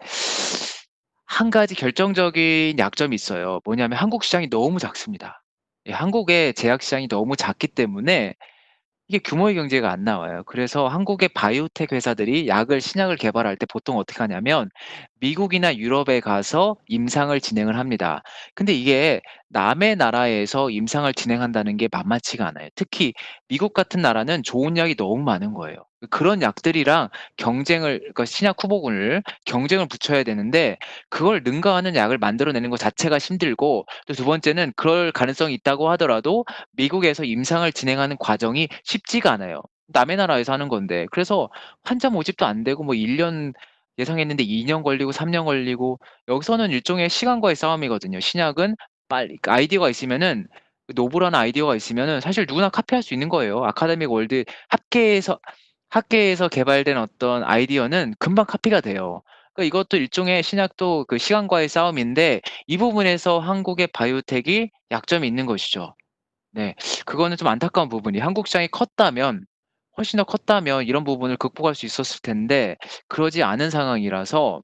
한 가지 결정적인 약점이 있어요. 뭐냐면 한국 시장이 너무 작습니다. 예 한국의 제약 시장이 너무 작기 때문에 이게 규모의 경제가 안 나와요. 그래서 한국의 바이오텍 회사들이 신약을 개발할 때 보통 어떻게 하냐면 미국이나 유럽에 가서 임상을 진행을 합니다. 근데 이게 남의 나라에서 임상을 진행한다는 게 만만치가 않아요. 특히 미국 같은 나라는 좋은 약이 너무 많은 거예요. 그런 약들이랑 그러니까 신약 후보군을 경쟁을 붙여야 되는데 그걸 능가하는 약을 만들어내는 것 자체가 힘들고 또 두 번째는 그럴 가능성이 있다고 하더라도 미국에서 임상을 진행하는 과정이 쉽지가 않아요. 남의 나라에서 하는 건데. 그래서 환자 모집도 안 되고 뭐 1년 예상했는데 2년 걸리고 3년 걸리고 여기서는 일종의 시간과의 싸움이거든요. 신약은 빨리 그 아이디어가 있으면은 노블한 아이디어가 있으면은 사실 누구나 카피할 수 있는 거예요. 아카데믹 월드 학계에서 개발된 어떤 아이디어는 금방 카피가 돼요. 그러니까 이것도 일종의 신약도 그 시간과의 싸움인데 이 부분에서 한국의 바이오텍이 약점이 있는 것이죠. 네. 그거는 좀 안타까운 부분이 한국 시장이 컸다면 훨씬 더 컸다면 이런 부분을 극복할 수 있었을 텐데 그러지 않은 상황이라서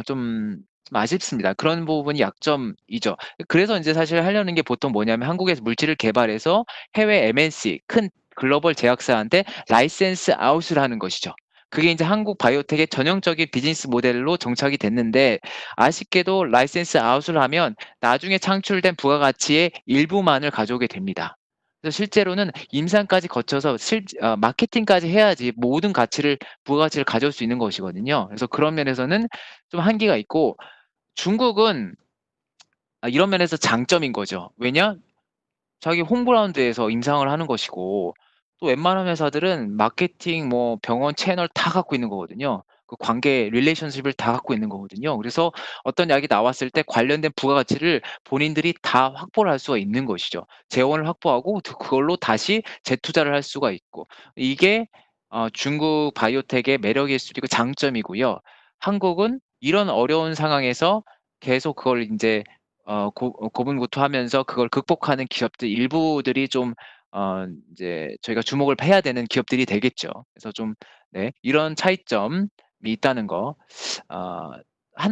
좀 좀 아쉽습니다. 그런 부분이 약점이죠. 그래서 인제 사실 하려는 게 보통 뭐냐면 한국에서 물질을 개발해서 해외 MNC 큰 글로벌 제약사한테 라이센스 아웃을 하는 것이죠. 그게 인제 한국 바이오텍의 전형적인 비즈니스 모델로 정착이 됐는데 아쉽게도 라이센스 아웃을 하면 나중에 창출된 부가가치의 일부만을 가져오게 됩니다. 그래서 실제로는 임상까지 거쳐서 마케팅까지 해야지 모든 가치를 부가가치를 가져올 수 있는 것이거든요. 그래서 그런 면에서는 좀 한계가 있고 중국은 이런 면에서 장점인 거죠. 왜냐? 자기 홈그라운드에서 임상을 하는 것이고 또 웬만한 회사들은 마케팅 뭐 병원 채널 다 갖고 있는 거거든요. 그 관계 릴레이션십을 다 갖고 있는 거거든요. 그래서 어떤 약이 나왔을 때 관련된 부가가치를 본인들이 다 확보를 할 수가 있는 것이죠. 재원을 확보하고 그걸로 다시 재투자를 할 수가 있고 이게 중국 바이오텍의 매력일 수도 있고 장점이고요. 한국은 이런 어려운 상황에서 계속 그걸 인제 고분고투하면서 그걸 극복하는 기업들 일부들이 좀 인제 저희가 주목을 해야 되는 기업들이 되겠죠. 그래서 좀 네 이런 차이점이 있다는 거. 어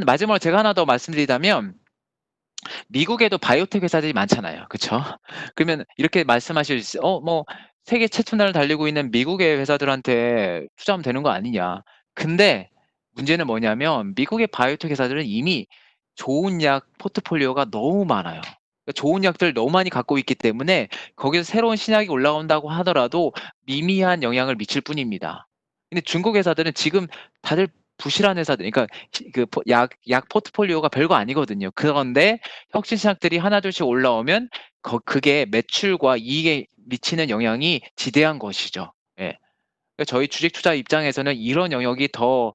마지막으로 제가 하나 더 말씀드리자면 미국에도 바이오텍 회사들이 많잖아요. 그쵸? 그러면 이렇게 말씀하실 수 뭐 세계 최첨단을 달리고 있는 미국의 회사들한테 투자하면 되는 거 아니냐. 근데 문제는 뭐냐면 미국의 바이오텍 회사들은 이미 좋은 약 포트폴리오가 너무 많아요. 그러니까 좋은 약들을 너무 많이 갖고 있기 때문에 거기서 새로운 신약이 올라온다고 하더라도 미미한 영향을 미칠 뿐입니다. 근데 중국 회사들은 지금 다들 부실한 회사들 그러니까 약 포트폴리오가 별거 아니거든요. 그런데 혁신 신약들이 하나둘씩 올라오면 그게 매출과 이익에 미치는 영향이 지대한 것이죠. 예. 그러니까 저희 주식 투자 입장에서는 이런 영역이 더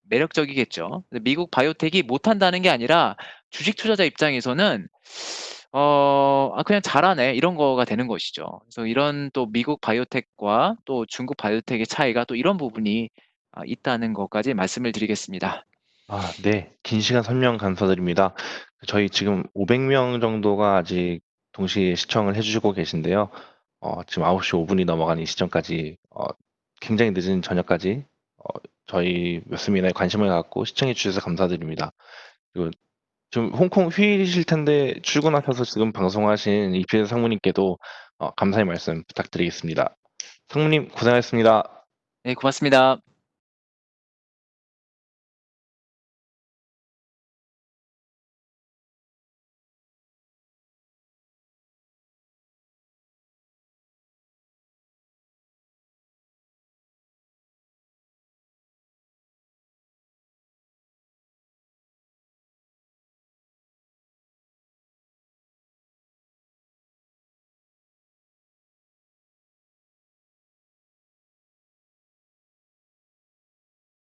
매력적이겠죠. 근데 미국 바이오텍이 못한다는 게 아니라 주식 투자자 입장에서는 '그냥 잘하네.' 이런 거가 되는 것이죠. 그래서 이런 또 미국 바이오텍과 또 중국 바이오텍의 차이가 또 이런 부분이 있다는 것까지 말씀을 드리겠습니다. 네. 긴 시간 설명 감사드립니다. 저희 지금 500명 정도가 아직 동시에 시청을 해 주시고 계신데요. 지금 9시 5분이 넘어가는 이 시점까지 굉장히 늦은 저녁까지 저희 말씀이나 관심을 갖고 시청해 주셔서 감사드립니다. 그리고 지금 홍콩 휴일이실 텐데 출근하셔서 지금 방송하신 이필 상무님께도 감사의 말씀 부탁드리겠습니다. 상무님 고생하셨습니다. 네 고맙습니다.